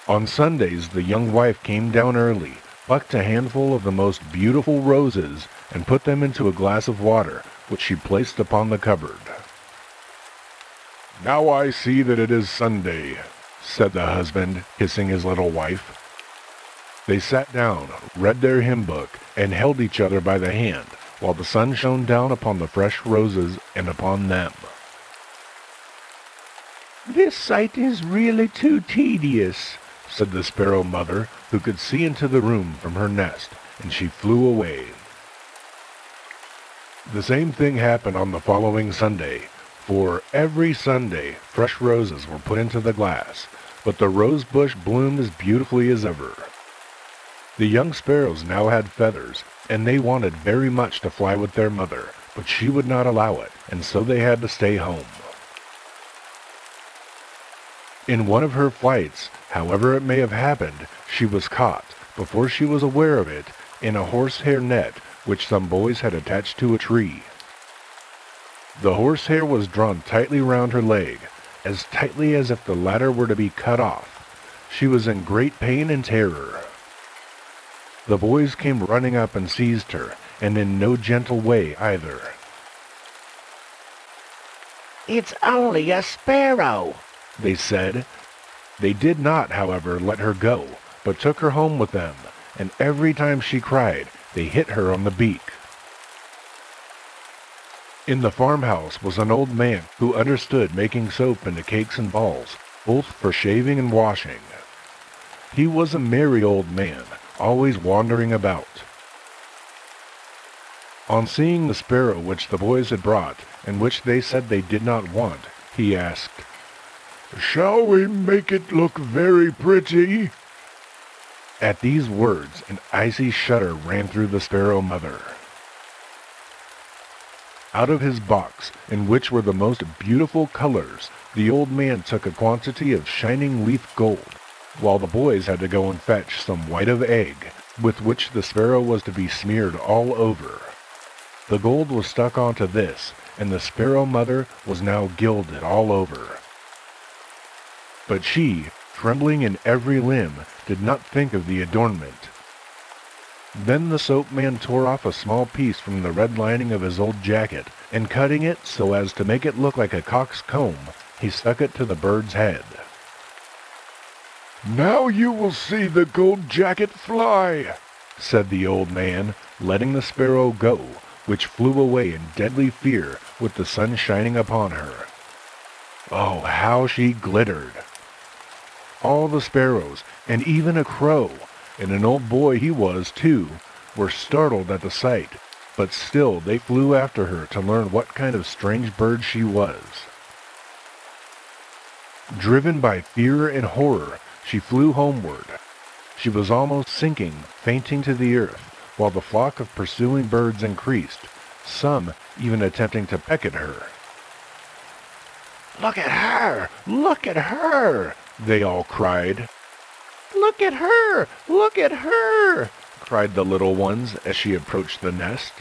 On Sundays, the young wife came down early, plucked a handful of the most beautiful roses, and put them into a glass of water, which she placed upon the cupboard. "Now I see that it is Sunday," said the husband, kissing his little wife. They sat down, read their hymn book, and held each other by the hand, while the sun shone down upon the fresh roses and upon them. "This sight is really too tedious," said the sparrow mother, who could see into the room from her nest, and she flew away. The same thing happened on the following Sunday, for every Sunday fresh roses were put into the glass, but the rose bush bloomed as beautifully as ever. The young sparrows now had feathers, and they wanted very much to fly with their mother, but she would not allow it, and so they had to stay home. In one of her flights, however it may have happened, she was caught, before she was aware of it, in a horsehair net which some boys had attached to a tree. The horsehair was drawn tightly round her leg, as tightly as if the latter were to be cut off. She was in great pain and terror. The boys came running up and seized her, and in no gentle way either. "It's only a sparrow," they said. They did not, however, let her go, but took her home with them, and every time she cried, they hit her on the beak. In the farmhouse was an old man who understood making soap into cakes and balls, both for shaving and washing. He was a merry old man, always wandering about. On seeing the sparrow which the boys had brought, and which they said they did not want, he asked, "Shall we make it look very pretty?" At these words, an icy shudder ran through the sparrow mother. Out of his box, in which were the most beautiful colors, the old man took a quantity of shining leaf gold, while the boys had to go and fetch some white of egg, with which the sparrow was to be smeared all over. The gold was stuck onto this, and the sparrow mother was now gilded all over. But she, trembling in every limb, did not think of the adornment. Then the soap man tore off a small piece from the red lining of his old jacket, and cutting it so as to make it look like a cock's comb, he stuck it to the bird's head. "Now you will see the gold jacket fly," said the old man, letting the sparrow go, which flew away in deadly fear with the sun shining upon her. Oh, how she glittered! All the sparrows, and even a crow, and an old boy he was, too, were startled at the sight, but still they flew after her to learn what kind of strange bird she was. Driven by fear and horror, she flew homeward. She was almost sinking, fainting to the earth, while the flock of pursuing birds increased, some even attempting to peck at her. "Look at her! Look at her!" they all cried. "Look at her! Look at her!" cried the little ones as she approached the nest.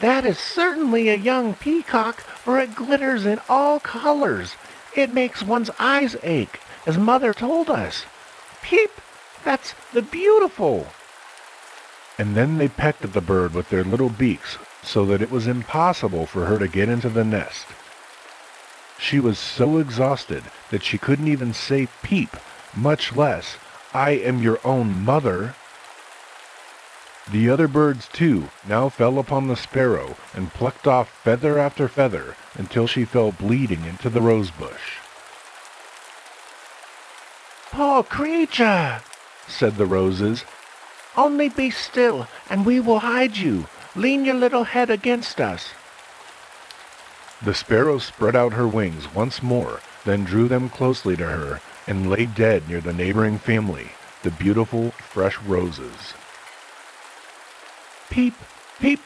"That is certainly a young peacock, for it glitters in all colors. It makes one's eyes ache, as Mother told us. Peep! That's the beautiful!" And then they pecked at the bird with their little beaks, so that it was impossible for her to get into the nest. She was so exhausted that she couldn't even say peep, much less, "I am your own mother." The other birds, too, now fell upon the sparrow and plucked off feather after feather until she fell bleeding into the rose bush. "Poor creature," said the roses. "Only be still, and we will hide you. Lean your little head against us." The sparrow spread out her wings once more, then drew them closely to her, and lay dead near the neighboring family, the beautiful, fresh roses. "Peep, peep,"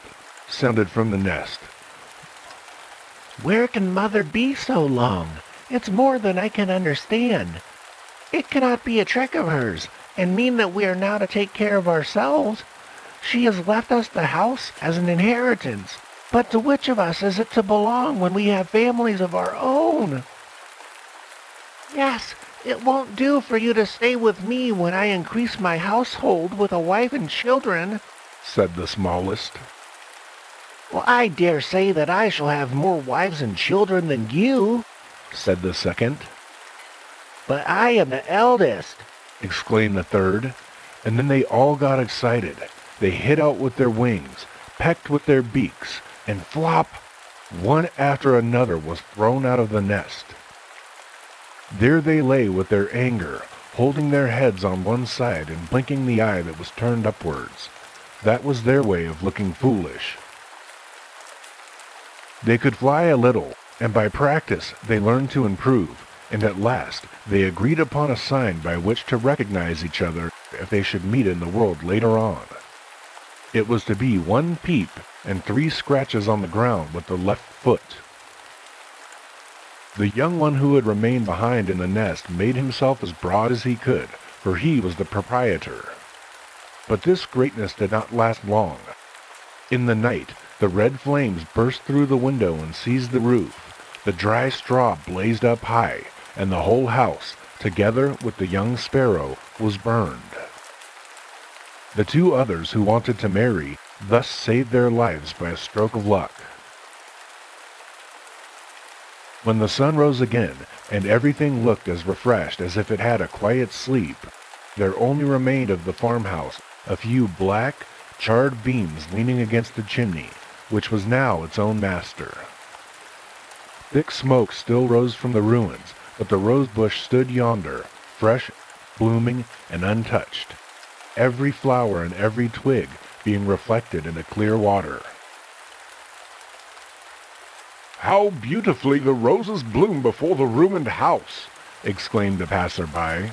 sounded from the nest. "Where can Mother be so long? It's more than I can understand. It cannot be a trick of hers, and mean that we are now to take care of ourselves. She has left us the house as an inheritance, but to which of us is it to belong when we have families of our own? Yes, it won't do for you to stay with me when I increase my household with a wife and children," said the smallest. "Well, I dare say that I shall have more wives and children than you," said the second. "But I am the eldest," exclaimed the third, and then they all got excited. They hit out with their wings, pecked with their beaks, and flop! One after another was thrown out of the nest. There they lay with their anger, holding their heads on one side and blinking the eye that was turned upwards. That was their way of looking foolish. They could fly a little, and by practice they learned to improve, and at last they agreed upon a sign by which to recognize each other if they should meet in the world later on. It was to be 1 peep and 3 scratches on the ground with the left foot. The young one who had remained behind in the nest made himself as broad as he could, for he was the proprietor. But this greatness did not last long. In the night, the red flames burst through the window and seized the roof. The dry straw blazed up high, and the whole house, together with the young sparrow, was burned. The 2 others who wanted to marry thus saved their lives by a stroke of luck. When the sun rose again, and everything looked as refreshed as if it had a quiet sleep, there only remained of the farmhouse a few black, charred beams leaning against the chimney, which was now its own master. Thick smoke still rose from the ruins, but the rosebush stood yonder, fresh, blooming, and untouched, every flower and every twig being reflected in the clear water. "How beautifully the roses bloom before the ruined house!" exclaimed a passer-by.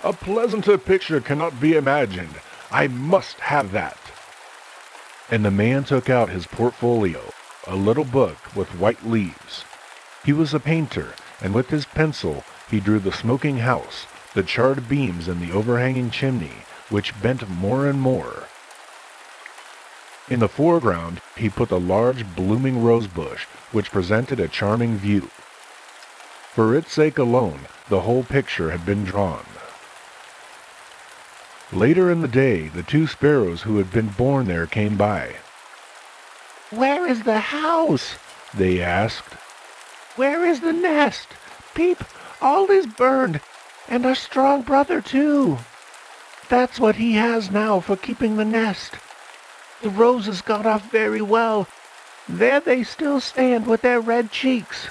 "A pleasanter picture cannot be imagined. I must have that." And the man took out his portfolio, a little book with white leaves. He was a painter, and with his pencil he drew the smoking house, the charred beams and the overhanging chimney, which bent more and more. In the foreground he put a large blooming rosebush, which presented a charming view. For its sake alone, the whole picture had been drawn. Later in the day, the 2 sparrows who had been born there came by. "Where is the house?" they asked. "Where is the nest? Peep, all is burned, and our strong brother too. That's what he has now for keeping the nest. The roses got off very well. There they still stand with their red cheeks.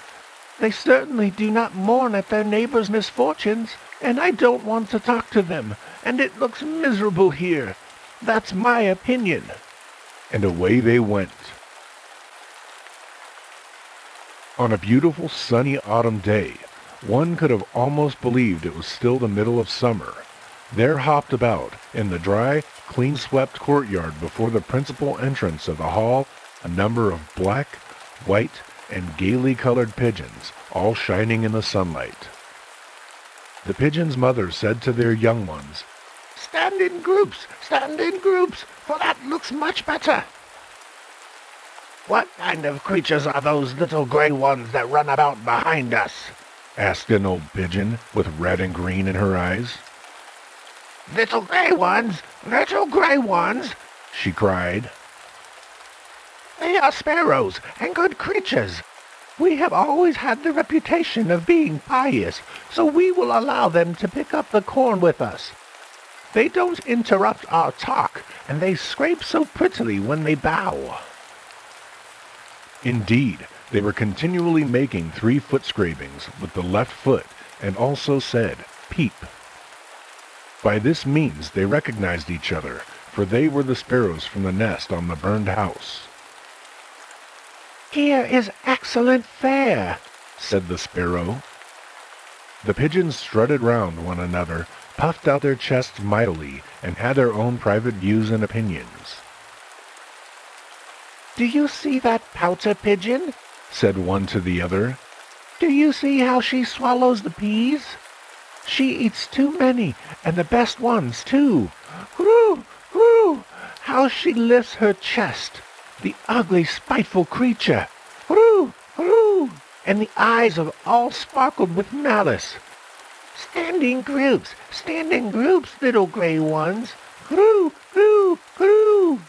They certainly do not mourn at their neighbors' misfortunes, and I don't want to talk to them, and it looks miserable here. That's my opinion." And away they went. On a beautiful sunny autumn day, one could have almost believed it was still the middle of summer. There hopped about, in the dry, clean-swept courtyard before the principal entrance of the hall, a number of black, white, and gaily colored pigeons, all shining in the sunlight. The pigeons' mothers said to their young ones, stand in groups, for that looks much better." "What kind of creatures are those little gray ones that run about behind us?" asked an old pigeon, with red and green in her eyes. Little gray ones, she cried. "They are sparrows, and good creatures. We have always had the reputation of being pious, so we will allow them to pick up the corn with us. They don't interrupt our talk, and they scrape so prettily when they bow." Indeed, they were continually making 3 foot scrapings with the left foot, and also said, "Peep." By this means they recognized each other, for they were the sparrows from the nest on the burned house. "Here is excellent fare," said the sparrow. The pigeons strutted round one another, puffed out their chests mightily, and had their own private views and opinions. "Do you see that pouter pigeon?" said one to the other. "Do you see how she swallows the peas? She eats too many, and the best ones, too. Whoo, whoo! How she lifts her chest, the ugly, spiteful creature! Whoo, whoo! And the eyes are all sparkled with malice. Stand in groups, little gray ones. Whoo, whoo, whoo!"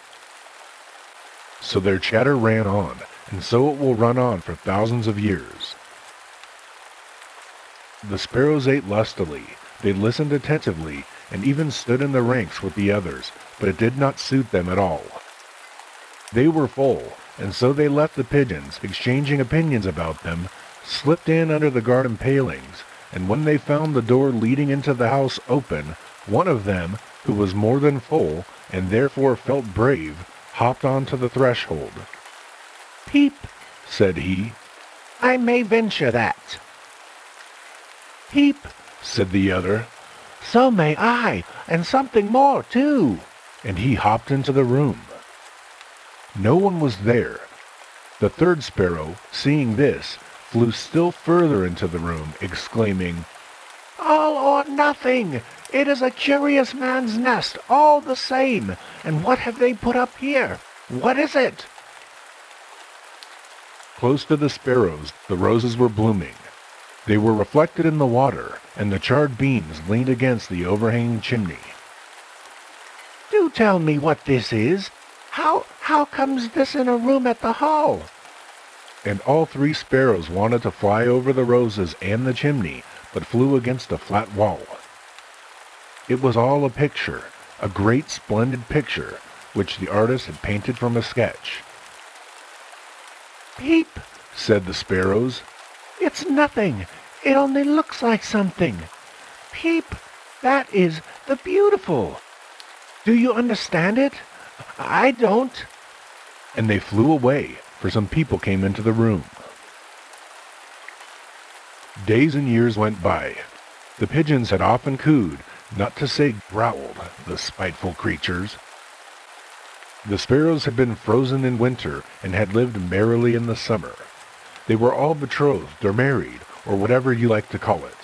So their chatter ran on, and so it will run on for thousands of years. The sparrows ate lustily, they listened attentively, and even stood in the ranks with the others, but it did not suit them at all. They were full, and so they left the pigeons, exchanging opinions about them, slipped in under the garden palings, and when they found the door leading into the house open, one of them, who was more than full, and therefore felt brave, hopped onto the threshold. "Peep," said he. "I may venture that." "Peep," said the other. "So may I, and something more, too." And he hopped into the room. No one was there. The third sparrow, seeing this, flew still further into the room, exclaiming, "All or nothing! It is a curious man's nest, all the same. And what have they put up here? What is it?" Close to the sparrows, the roses were blooming. They were reflected in the water, and the charred beams leaned against the overhanging chimney. "Do tell me what this is. How comes this in a room at the hall?" And all three sparrows wanted to fly over the roses and the chimney, but flew against a flat wall. It was all a picture, a great splendid picture, which the artist had painted from a sketch. "Peep," said the sparrows. "It's nothing. It only looks like something. Peep, that is the beautiful. Do you understand it? I don't." And they flew away, for some people came into the room. Days and years went by. The pigeons had often cooed, not to say growled, the spiteful creatures. The sparrows had been frozen in winter and had lived merrily in the summer. They were all betrothed or married, or whatever you like to call it.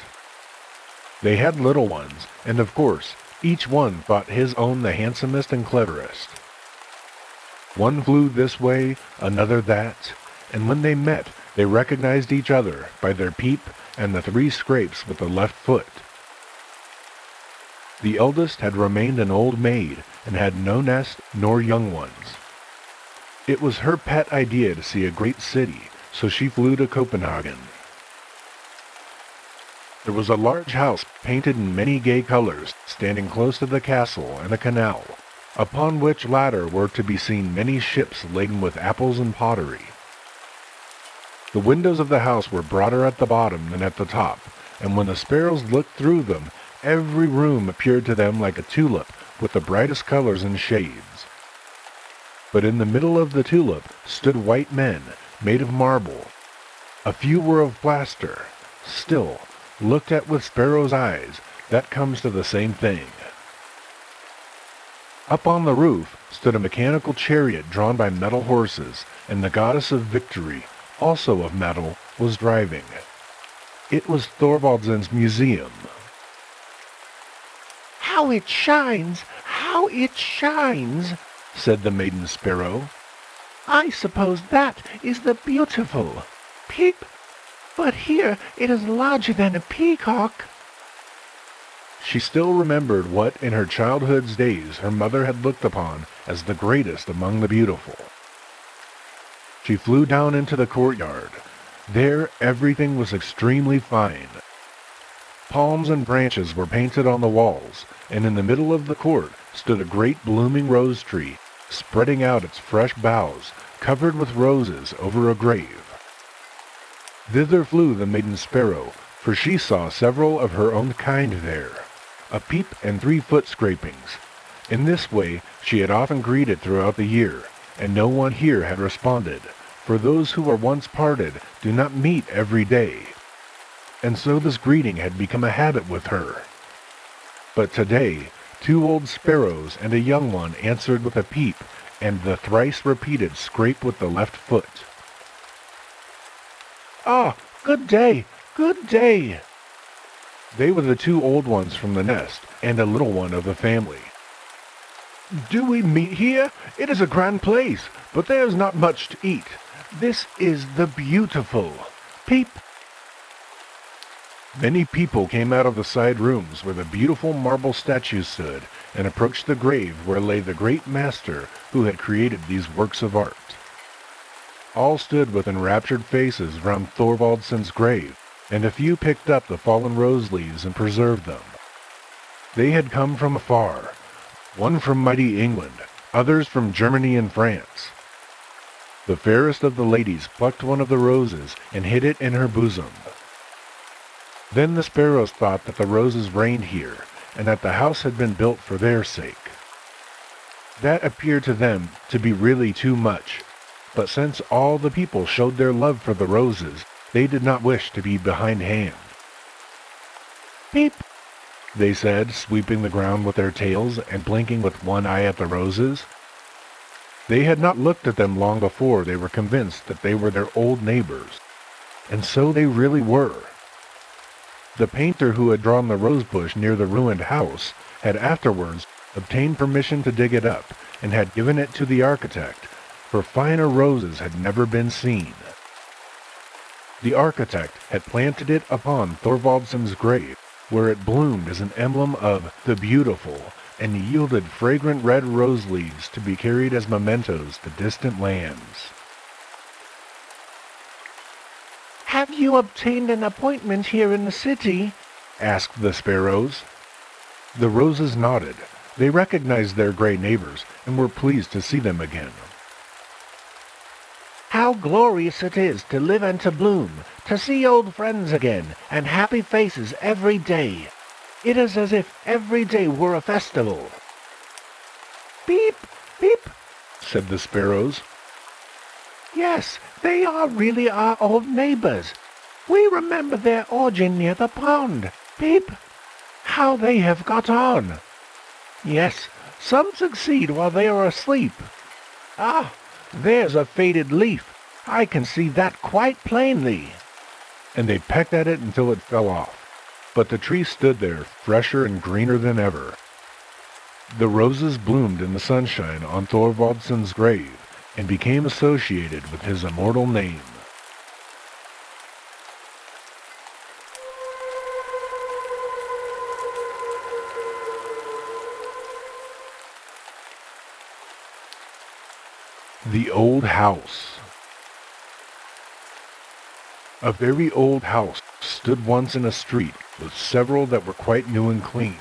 They had little ones, and of course, each one thought his own the handsomest and cleverest. One flew this way, another that, and when they met, they recognized each other by their peep and the three scrapes with the left foot. The eldest had remained an old maid and had no nest nor young ones. It was her pet idea to see a great city, so she flew to Copenhagen. There was a large house painted in many gay colors, standing close to the castle and a canal, upon which latter were to be seen many ships laden with apples and pottery. The windows of the house were broader at the bottom than at the top, and when the sparrows looked through them, every room appeared to them like a tulip with the brightest colors and shades. But in the middle of the tulip stood white men, made of marble. A few were of plaster. Still, looked at with sparrows' eyes, that comes to the same thing. Up on the roof stood a mechanical chariot drawn by metal horses, and the goddess of victory, also of metal, was driving. It was Thorvaldsen's museum. "How it shines! How it shines!" said the maiden sparrow. "I suppose that is the beautiful. Peep, but here it is larger than a peacock." She still remembered what in her childhood's days her mother had looked upon as the greatest among the beautiful. She flew down into the courtyard. There everything was extremely fine. Palms and branches were painted on the walls, and in the middle of the court stood a great blooming rose tree, spreading out its fresh boughs, covered with roses over a grave. Thither flew the maiden sparrow, for she saw several of her own kind there, a peep and 3 foot scrapings. In this way she had often greeted throughout the year, and no one here had responded, for those who are once parted do not meet every day. And so this greeting had become a habit with her. But today, 2 old sparrows and a young one answered with a peep, and the thrice-repeated scrape with the left foot. "Ah, good day, good day." They were the 2 old ones from the nest, and a little one of the family. "Do we meet here? It is a grand place, but there is not much to eat. This is the beautiful. Peep." Many people came out of the side rooms where the beautiful marble statues stood, and approached the grave where lay the great master who had created these works of art. All stood with enraptured faces round Thorvaldsen's grave, and a few picked up the fallen rose leaves and preserved them. They had come from afar, one from mighty England, others from Germany and France. The fairest of the ladies plucked one of the roses and hid it in her bosom. Then the sparrows thought that the roses reigned here, and that the house had been built for their sake. That appeared to them to be really too much, but since all the people showed their love for the roses, they did not wish to be behindhand. Peep, They said, sweeping the ground with their tails and blinking with one eye at the roses. They had not looked at them long before they were convinced that they were their old neighbors, and so they really were. The painter who had drawn the rosebush near the ruined house had afterwards obtained permission to dig it up, and had given it to the architect, for finer roses had never been seen. The architect had planted it upon Thorvaldsen's grave, where it bloomed as an emblem of the beautiful, and yielded fragrant red rose leaves to be carried as mementos to distant lands. have you obtained an appointment here in the city? Asked the sparrows. The roses nodded. They recognized their gray neighbors, and were pleased to see them again. How glorious it is to live and to bloom, to see old friends again, and happy faces every day. It is as if every day were a festival. Beep, beep, said the sparrows. Yes, they are really our old neighbors. We remember their origin near the pond. Beep, how they have got on. Yes, some succeed while they are asleep. Ah, there's a faded leaf. I can see that quite plainly. And they pecked at it until it fell off. But the tree stood there, fresher and greener than ever. The roses bloomed in the sunshine on Thorvaldsen's grave, and became associated with his immortal name. The Old House. A very old house stood once in a street with several that were quite new and clean.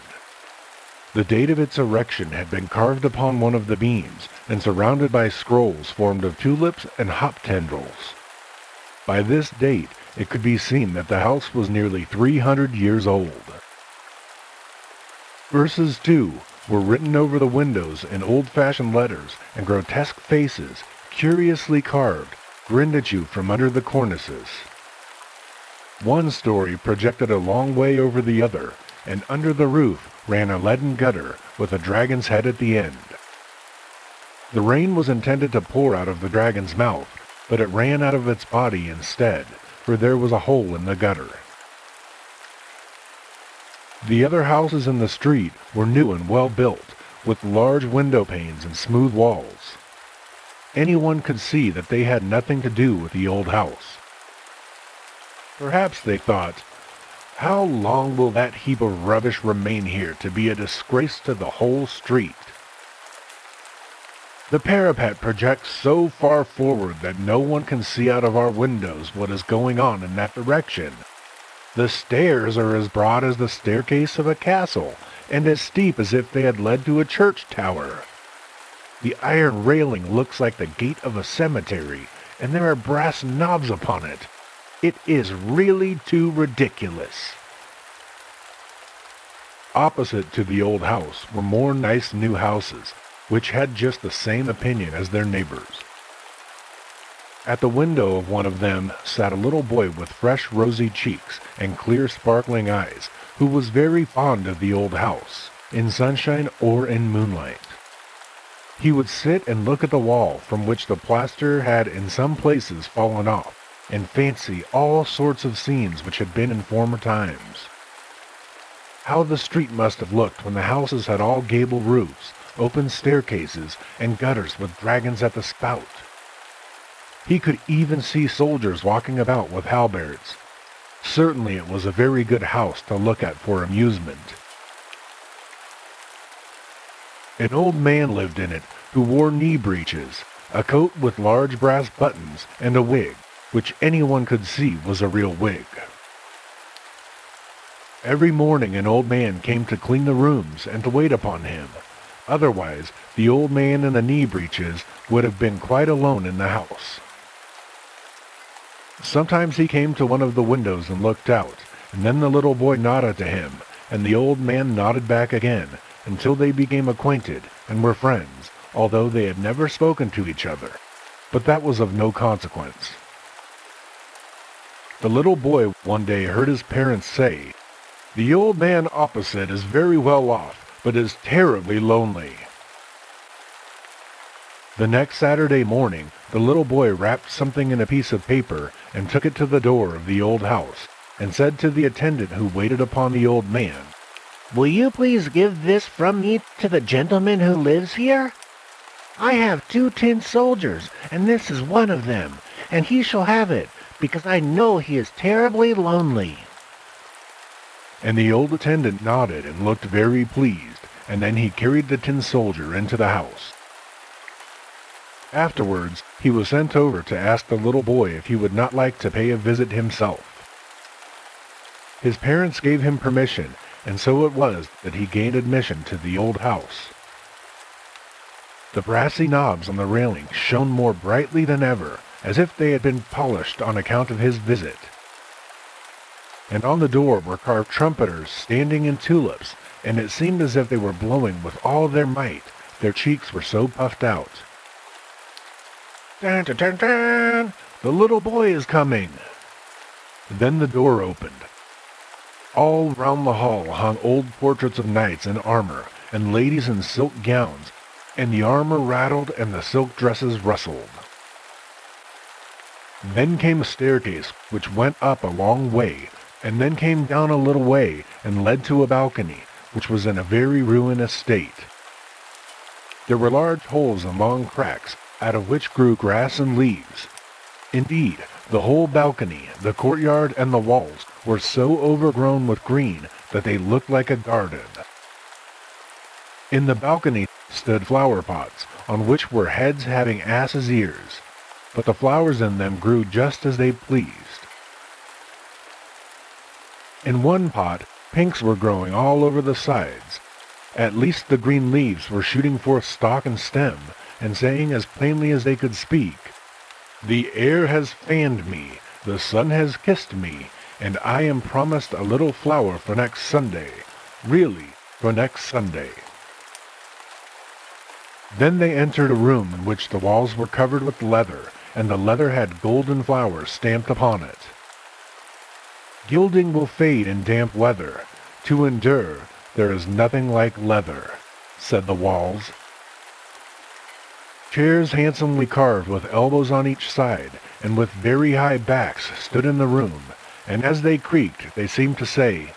The date of its erection had been carved upon one of the beams, and surrounded by scrolls formed of tulips and hop tendrils. By this date, it could be seen that the house was nearly 300 years old. Verses, too, were written over the windows in old-fashioned letters, and grotesque faces, curiously carved, grinned at you from under the cornices. One story projected a long way over the other, and under the roof ran a leaden gutter with a dragon's head at the end. The rain was intended to pour out of the dragon's mouth, but it ran out of its body instead, for there was a hole in the gutter. The other houses in the street were new and well built, with large window panes and smooth walls. Anyone could see that they had nothing to do with the old house. Perhaps they thought, how long will that heap of rubbish remain here to be a disgrace to the whole street? The parapet projects so far forward that no one can see out of our windows what is going on in that direction. The stairs are as broad as the staircase of a castle, and as steep as if they had led to a church tower. The iron railing looks like the gate of a cemetery, and there are brass knobs upon it. It is really too ridiculous. Opposite to the old house were more nice new houses, which had just the same opinion as their neighbors. At the window of one of them sat a little boy with fresh rosy cheeks and clear sparkling eyes, who was very fond of the old house, in sunshine or in moonlight. He would sit and look at the wall from which the plaster had in some places fallen off, and fancy all sorts of scenes which had been in former times. How the street must have looked when the houses had all gable roofs, open staircases, and gutters with dragons at the spout. He could even see soldiers walking about with halberds. Certainly it was a very good house to look at for amusement. An old man lived in it who wore knee breeches, a coat with large brass buttons, and a wig, which anyone could see was a real wig. Every morning an old man came to clean the rooms and to wait upon him. Otherwise, the old man in the knee breeches would have been quite alone in the house. Sometimes he came to one of the windows and looked out, and then the little boy nodded to him, and the old man nodded back again, until they became acquainted and were friends, although they had never spoken to each other. But that was of no consequence. The little boy one day heard his parents say, "The old man opposite is very well off, but is terribly lonely." The next Saturday morning, the little boy wrapped something in a piece of paper and took it to the door of the old house, and said to the attendant who waited upon the old man, "Will you please give this from me to the gentleman who lives here? I have 2 tin soldiers, and this is one of them, and he shall have it, because I know he is terribly lonely." And the old attendant nodded and looked very pleased, and then he carried the tin soldier into the house. Afterwards, he was sent over to ask the little boy if he would not like to pay a visit himself. His parents gave him permission, and so it was that he gained admission to the old house. The brassy knobs on the railing shone more brightly than ever, as if they had been polished on account of his visit. And on the door were carved trumpeters standing in tulips, and it seemed as if they were blowing with all their might, their cheeks were so puffed out. "Dun, dun, dun, dun! The little boy is coming!" Then the door opened. All round the hall hung old portraits of knights in armor, and ladies in silk gowns, and the armor rattled and the silk dresses rustled. Then came a staircase which went up a long way, and then came down a little way and led to a balcony, which was in a very ruinous state. There were large holes and long cracks, out of which grew grass and leaves. Indeed, the whole balcony, the courtyard, and the walls were so overgrown with green that they looked like a garden. In the balcony stood flower pots, on which were heads having asses' ears, but the flowers in them grew just as they pleased. In one pot, pinks were growing all over the sides. At least the green leaves were shooting forth stalk and stem, and saying as plainly as they could speak, "The air has fanned me, the sun has kissed me, and I am promised a little flower for next Sunday, really, for next Sunday." Then they entered a room in which the walls were covered with leather, and the leather had golden flowers stamped upon it. "Gilding will fade in damp weather. To endure, there is nothing like leather," said the walls. Chairs handsomely carved with elbows on each side, and with very high backs stood in the room, and as they creaked, they seemed to say,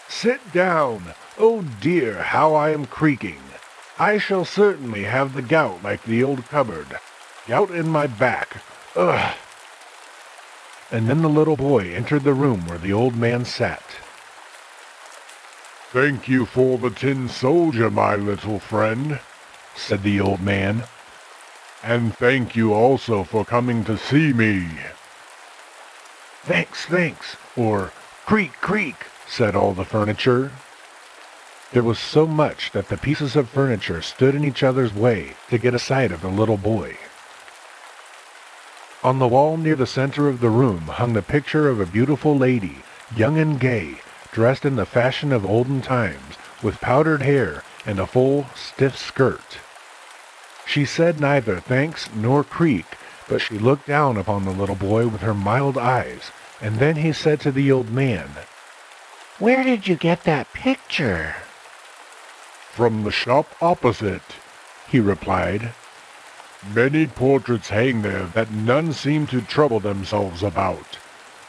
"Sit down! Oh dear, how I am creaking! I shall certainly have the gout like the old cupboard. Gout in my back. Ugh!" And then the little boy entered the room where the old man sat. "Thank you for the tin soldier, my little friend," said the old man. "And thank you also for coming to see me." "Thanks, thanks," or "Creak, creak," said all the furniture. There was so much that the pieces of furniture stood in each other's way to get a sight of the little boy. On the wall near the center of the room hung the picture of a beautiful lady, young and gay, dressed in the fashion of olden times, with powdered hair and a full, stiff skirt. She said neither thanks nor creak, but she looked down upon the little boy with her mild eyes, and then he said to the old man, "Where did you get that picture?" "From the shop opposite," he replied. "Many portraits hang there that none seem to trouble themselves about.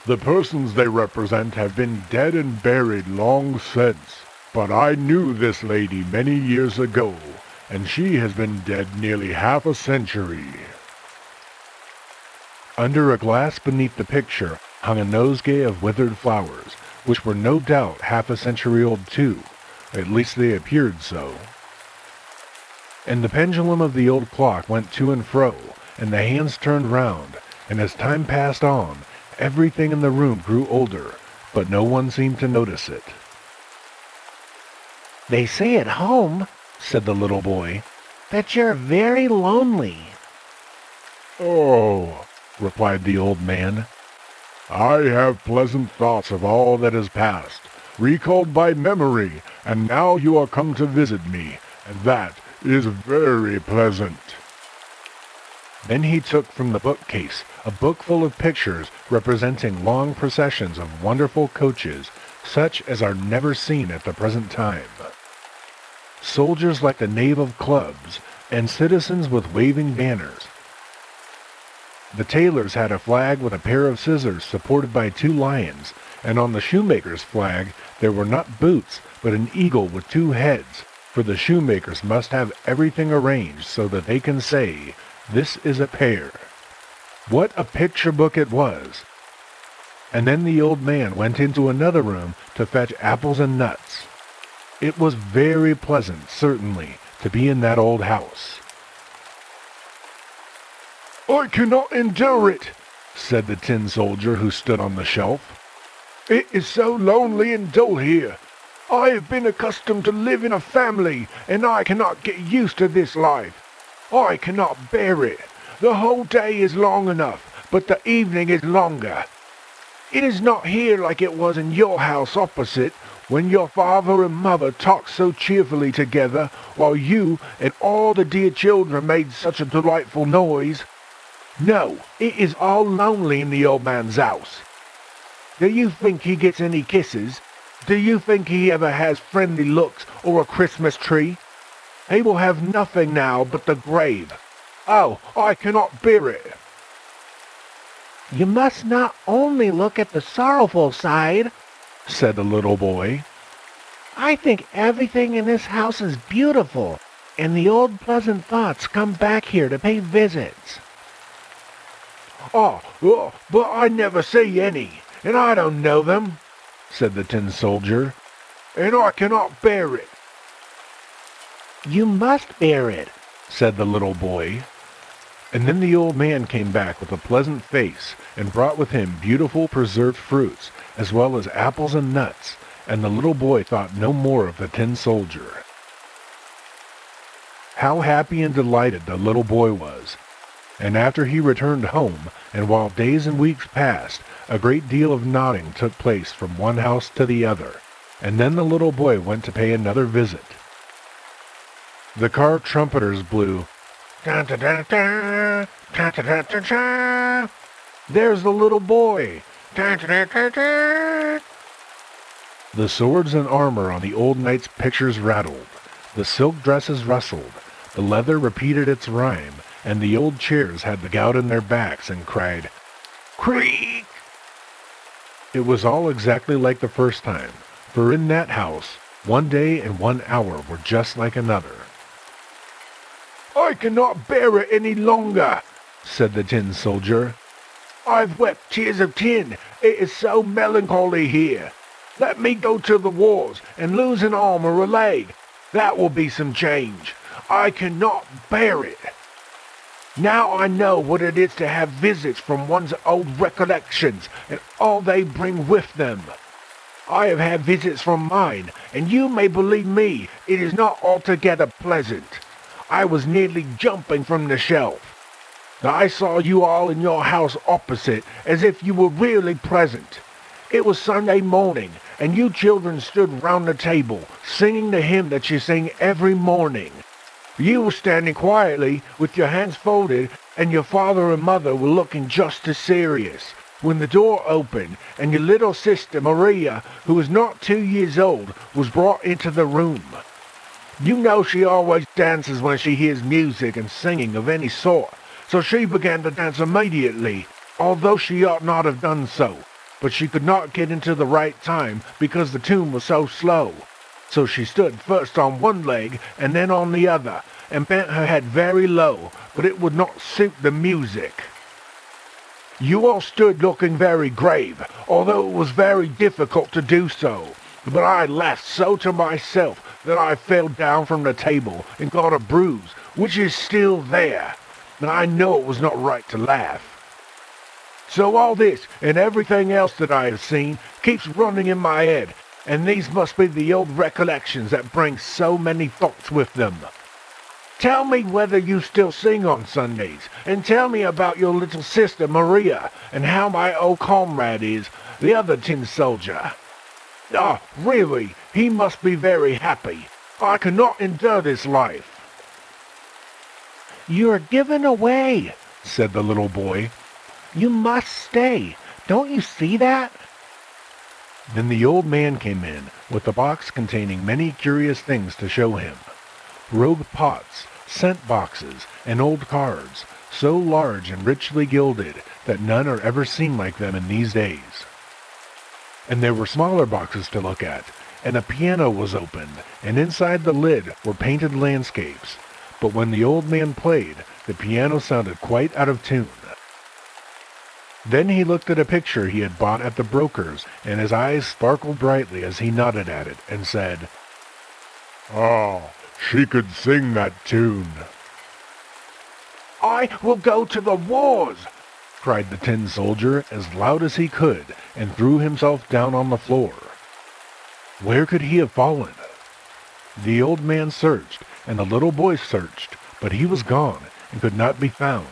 The persons they represent have been dead and buried long since, but I knew this lady many years ago, and she has been dead nearly half a century." Under a glass beneath the picture hung a nosegay of withered flowers, which were no doubt half a century old too, at least they appeared so. And the pendulum of the old clock went to and fro, and the hands turned round, and as time passed on, everything in the room grew older, but no one seemed to notice it. "They say at home," said the little boy, "that you're very lonely." "Oh," replied the old man, I have pleasant thoughts of all that is past, recalled by memory, and now you are come to visit me, and that is very pleasant." Then he took from the bookcase a book full of pictures representing long processions of wonderful coaches, such as are never seen at the present time. Soldiers like the knave of clubs, and citizens with waving banners. The tailors had a flag with a pair of scissors supported by 2 lions, and on the shoemaker's flag there were not boots, but an eagle with 2 heads, for the shoemakers must have everything arranged so that they can say, "This is a pair." What a picture book it was! And then the old man went into another room to fetch apples and nuts. It was very pleasant, certainly, to be in that old house. "I cannot endure it," said the tin soldier who stood on the shelf. "It is so lonely and dull here. I have been accustomed to live in a family, and I cannot get used to this life. I cannot bear it. The whole day is long enough, but the evening is longer. It is not here like it was in your house opposite, when your father and mother talked so cheerfully together, while you and all the dear children made such a delightful noise. No, it is all lonely in the old man's house. Do you think he gets any kisses? Do you think he ever has friendly looks or a Christmas tree? He will have nothing now but the grave. Oh, I cannot bear it." "You must not only look at the sorrowful side," said the little boy. "I think everything in this house is beautiful, and the old pleasant thoughts come back here to pay visits." Oh, but I never see any, and I don't know them," said the tin soldier, "and I cannot bear it." "You must bear it," said the little boy. And then the old man came back with a pleasant face, and brought with him beautiful preserved fruits, as well as apples and nuts, and the little boy thought no more of the tin soldier. How happy and delighted the little boy was! And after he returned home, and while days and weeks passed, a great deal of nodding took place from one house to the other, and then the little boy went to pay another visit. The car trumpeters blew, "Ta-ta-ta-ta, ta-ta-ta-ta-ta. There's the little boy. Ta-ta-ta-ta-ta." The swords and armor on the old knight's pictures rattled, the silk dresses rustled, the leather repeated its rhyme, and the old chairs had the gout in their backs and cried, "Creak!" It was all exactly like the first time, for in that house, 1 day and 1 hour were just like another. "I cannot bear it any longer," said the tin soldier. "I've wept tears of tin. It is so melancholy here. Let me go to the wars and lose an arm or a leg. That will be some change. I cannot bear it. Now I know what it is to have visits from one's old recollections and all they bring with them. I have had visits from mine, and you may believe me, it is not altogether pleasant. I was nearly jumping from the shelf. I saw you all in your house opposite, as if you were really present. It was Sunday morning, and you children stood round the table, singing the hymn that you sing every morning. You were standing quietly, with your hands folded, and your father and mother were looking just as serious, when the door opened, and your little sister Maria, who was not 2 years old, was brought into the room. You know she always dances when she hears music and singing of any sort, so she began to dance immediately, although she ought not have done so, but she could not get into the right time because the tune was so slow. So she stood first on one leg and then on the other, and bent her head very low, but it would not suit the music. You all stood looking very grave, although it was very difficult to do so, but I laughed so to myself that I fell down from the table and got a bruise, which is still there. And I know it was not right to laugh. So all this and everything else that I have seen keeps running in my head, and these must be the old recollections that bring so many thoughts with them. Tell me whether you still sing on Sundays, and tell me about your little sister Maria, and how my old comrade is, the other tin soldier. Ah, really, he must be very happy. I cannot endure this life. You are given away, said the little boy. You must stay. Don't you see that? Then the old man came in with a box containing many curious things to show him. Rogue pots, scent boxes, and old cards, so large and richly gilded that none are ever seen like them in these days. And there were smaller boxes to look at, and a piano was opened, and inside the lid were painted landscapes. But when the old man played, the piano sounded quite out of tune. Then he looked at a picture he had bought at the broker's, and his eyes sparkled brightly as he nodded at it, and said, "Ah, she could sing that tune." I will go to the wars, cried the tin soldier as loud as he could, and threw himself down on the floor. Where could he have fallen? The old man searched, and the little boy searched, but he was gone, and could not be found.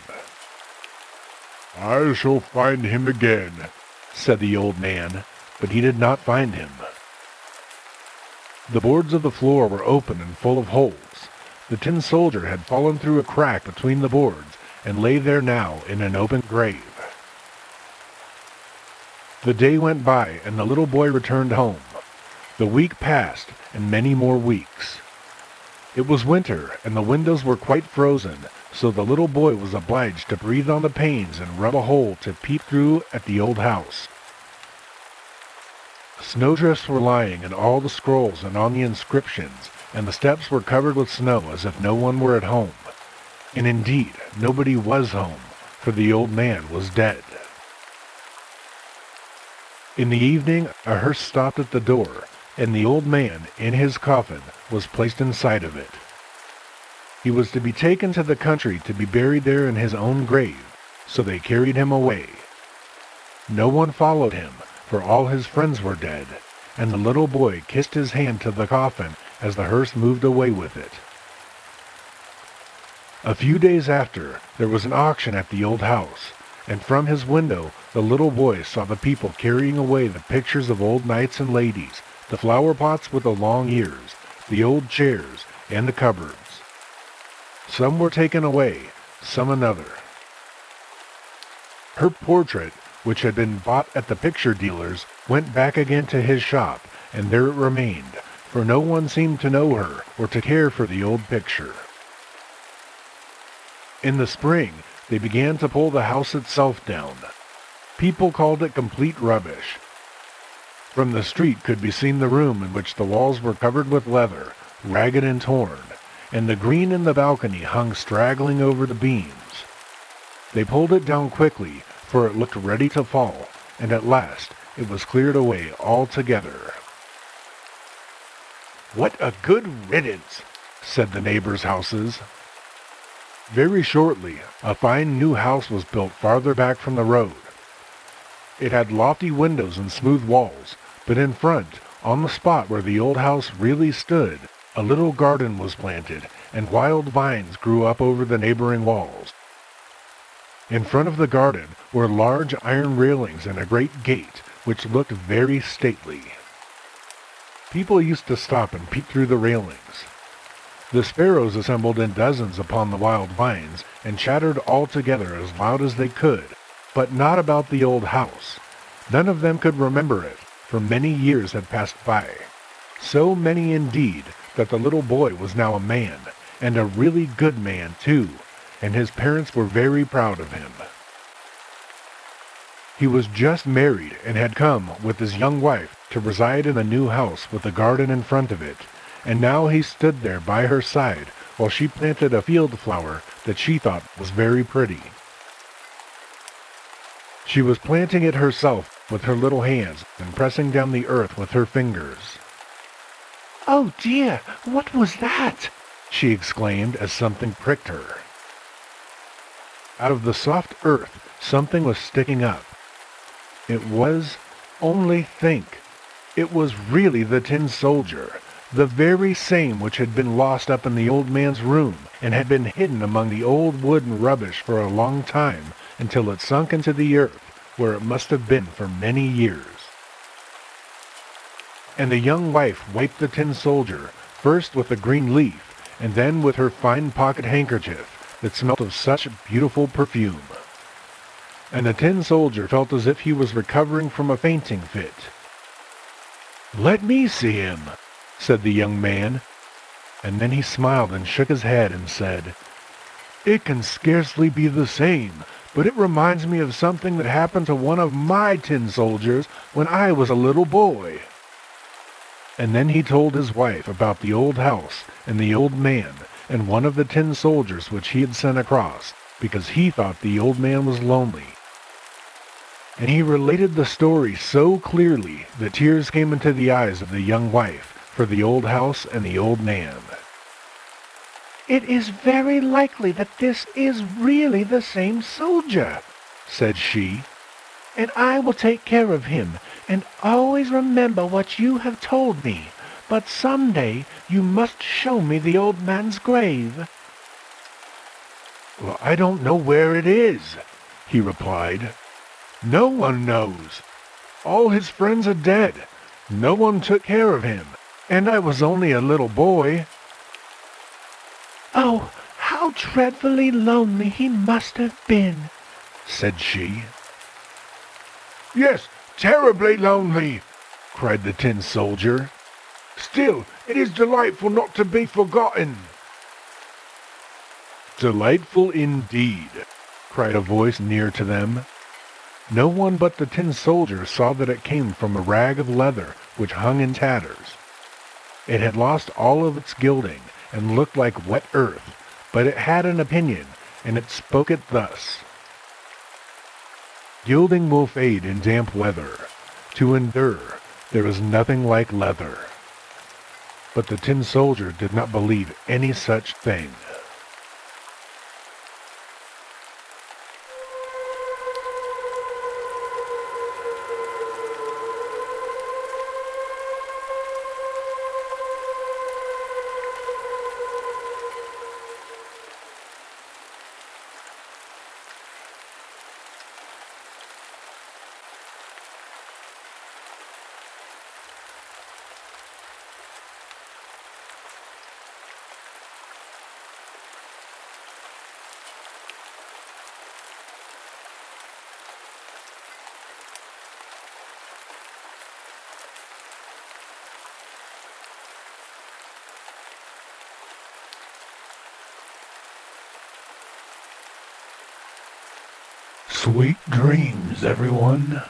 "I shall find him again," said the old man, but he did not find him. The boards of the floor were open and full of holes. The tin soldier had fallen through a crack between the boards, and lay there now in an open grave. The day went by, and the little boy returned home. The week passed, and many more weeks. It was winter, and the windows were quite frozen, so the little boy was obliged to breathe on the panes and rub a hole to peep through at the old house. Snowdrifts were lying in all the scrolls and on the inscriptions, and the steps were covered with snow as if no one were at home. And indeed, nobody was home, for the old man was dead. In the evening, a hearse stopped at the door, and the old man, in his coffin, was placed inside of it. He was to be taken to the country to be buried there in his own grave, so they carried him away. No one followed him, for all his friends were dead, and the little boy kissed his hand to the coffin as the hearse moved away with it. A few days after, there was an auction at the old house, and from his window the little boy saw the people carrying away the pictures of old knights and ladies, the flower pots with the long ears, the old chairs, and the cupboards. Some were taken away, some another. Her portrait, which had been bought at the picture dealer's, went back again to his shop, and there it remained, for no one seemed to know her or to care for the old picture. In the spring, they began to pull the house itself down. People called it complete rubbish. From the street could be seen the room in which the walls were covered with leather, ragged and torn, and the green in the balcony hung straggling over the beams. They pulled it down quickly, for it looked ready to fall, and at last it was cleared away altogether. What a good riddance, said the neighbors' houses. Very shortly, a fine new house was built farther back from the road. It had lofty windows and smooth walls, but in front, on the spot where the old house really stood, a little garden was planted, and wild vines grew up over the neighboring walls. In front of the garden were large iron railings and a great gate, which looked very stately. People used to stop and peep through the railings. The sparrows assembled in dozens upon the wild vines, and chattered all together as loud as they could, but not about the old house. None of them could remember it, for many years had passed by. So many indeed, that the little boy was now a man, and a really good man too, and his parents were very proud of him. He was just married and had come with his young wife to reside in a new house with a garden in front of it, and now he stood there by her side while she planted a field flower that she thought was very pretty. She was planting it herself with her little hands and pressing down the earth with her fingers. "Oh dear, what was that?" she exclaimed as something pricked her. Out of the soft earth something was sticking up. It was, only think, it was really the tin soldier, the very same which had been lost up in the old man's room, and had been hidden among the old wood and rubbish for a long time, until it sunk into the earth, where it must have been for many years. And the young wife wiped the tin soldier, first with a green leaf, and then with her fine pocket handkerchief, that smelt of such beautiful perfume. And the tin soldier felt as if he was recovering from a fainting fit. "Let me see him," said the young man, and then he smiled and shook his head and said, "It can scarcely be the same, but it reminds me of something that happened to one of my tin soldiers when I was a little boy." And then he told his wife about the old house and the old man and one of the tin soldiers which he had sent across, because he thought the old man was lonely. And he related the story so clearly that tears came into the eyes of the young wife for the old house and the old man. "It is very likely that this is really the same soldier," said she, "and I will take care of him, and always remember what you have told me. But someday you must show me the old man's grave." "Well, I don't know where it is," he replied. "No one knows. All his friends are dead. No one took care of him, and I was only a little boy." "Oh, how dreadfully lonely he must have been," said she. "Yes, terribly lonely," cried the tin soldier. "Still, it is delightful not to be forgotten." "Delightful indeed," cried a voice near to them. No one but the tin soldier saw that it came from a rag of leather which hung in tatters. It had lost all of its gilding, and looked like wet earth, but it had an opinion, and it spoke it thus: "Gilding will fade in damp weather. To endure, there is nothing like leather." But the tin soldier did not believe any such thing. Sweet dreams, everyone.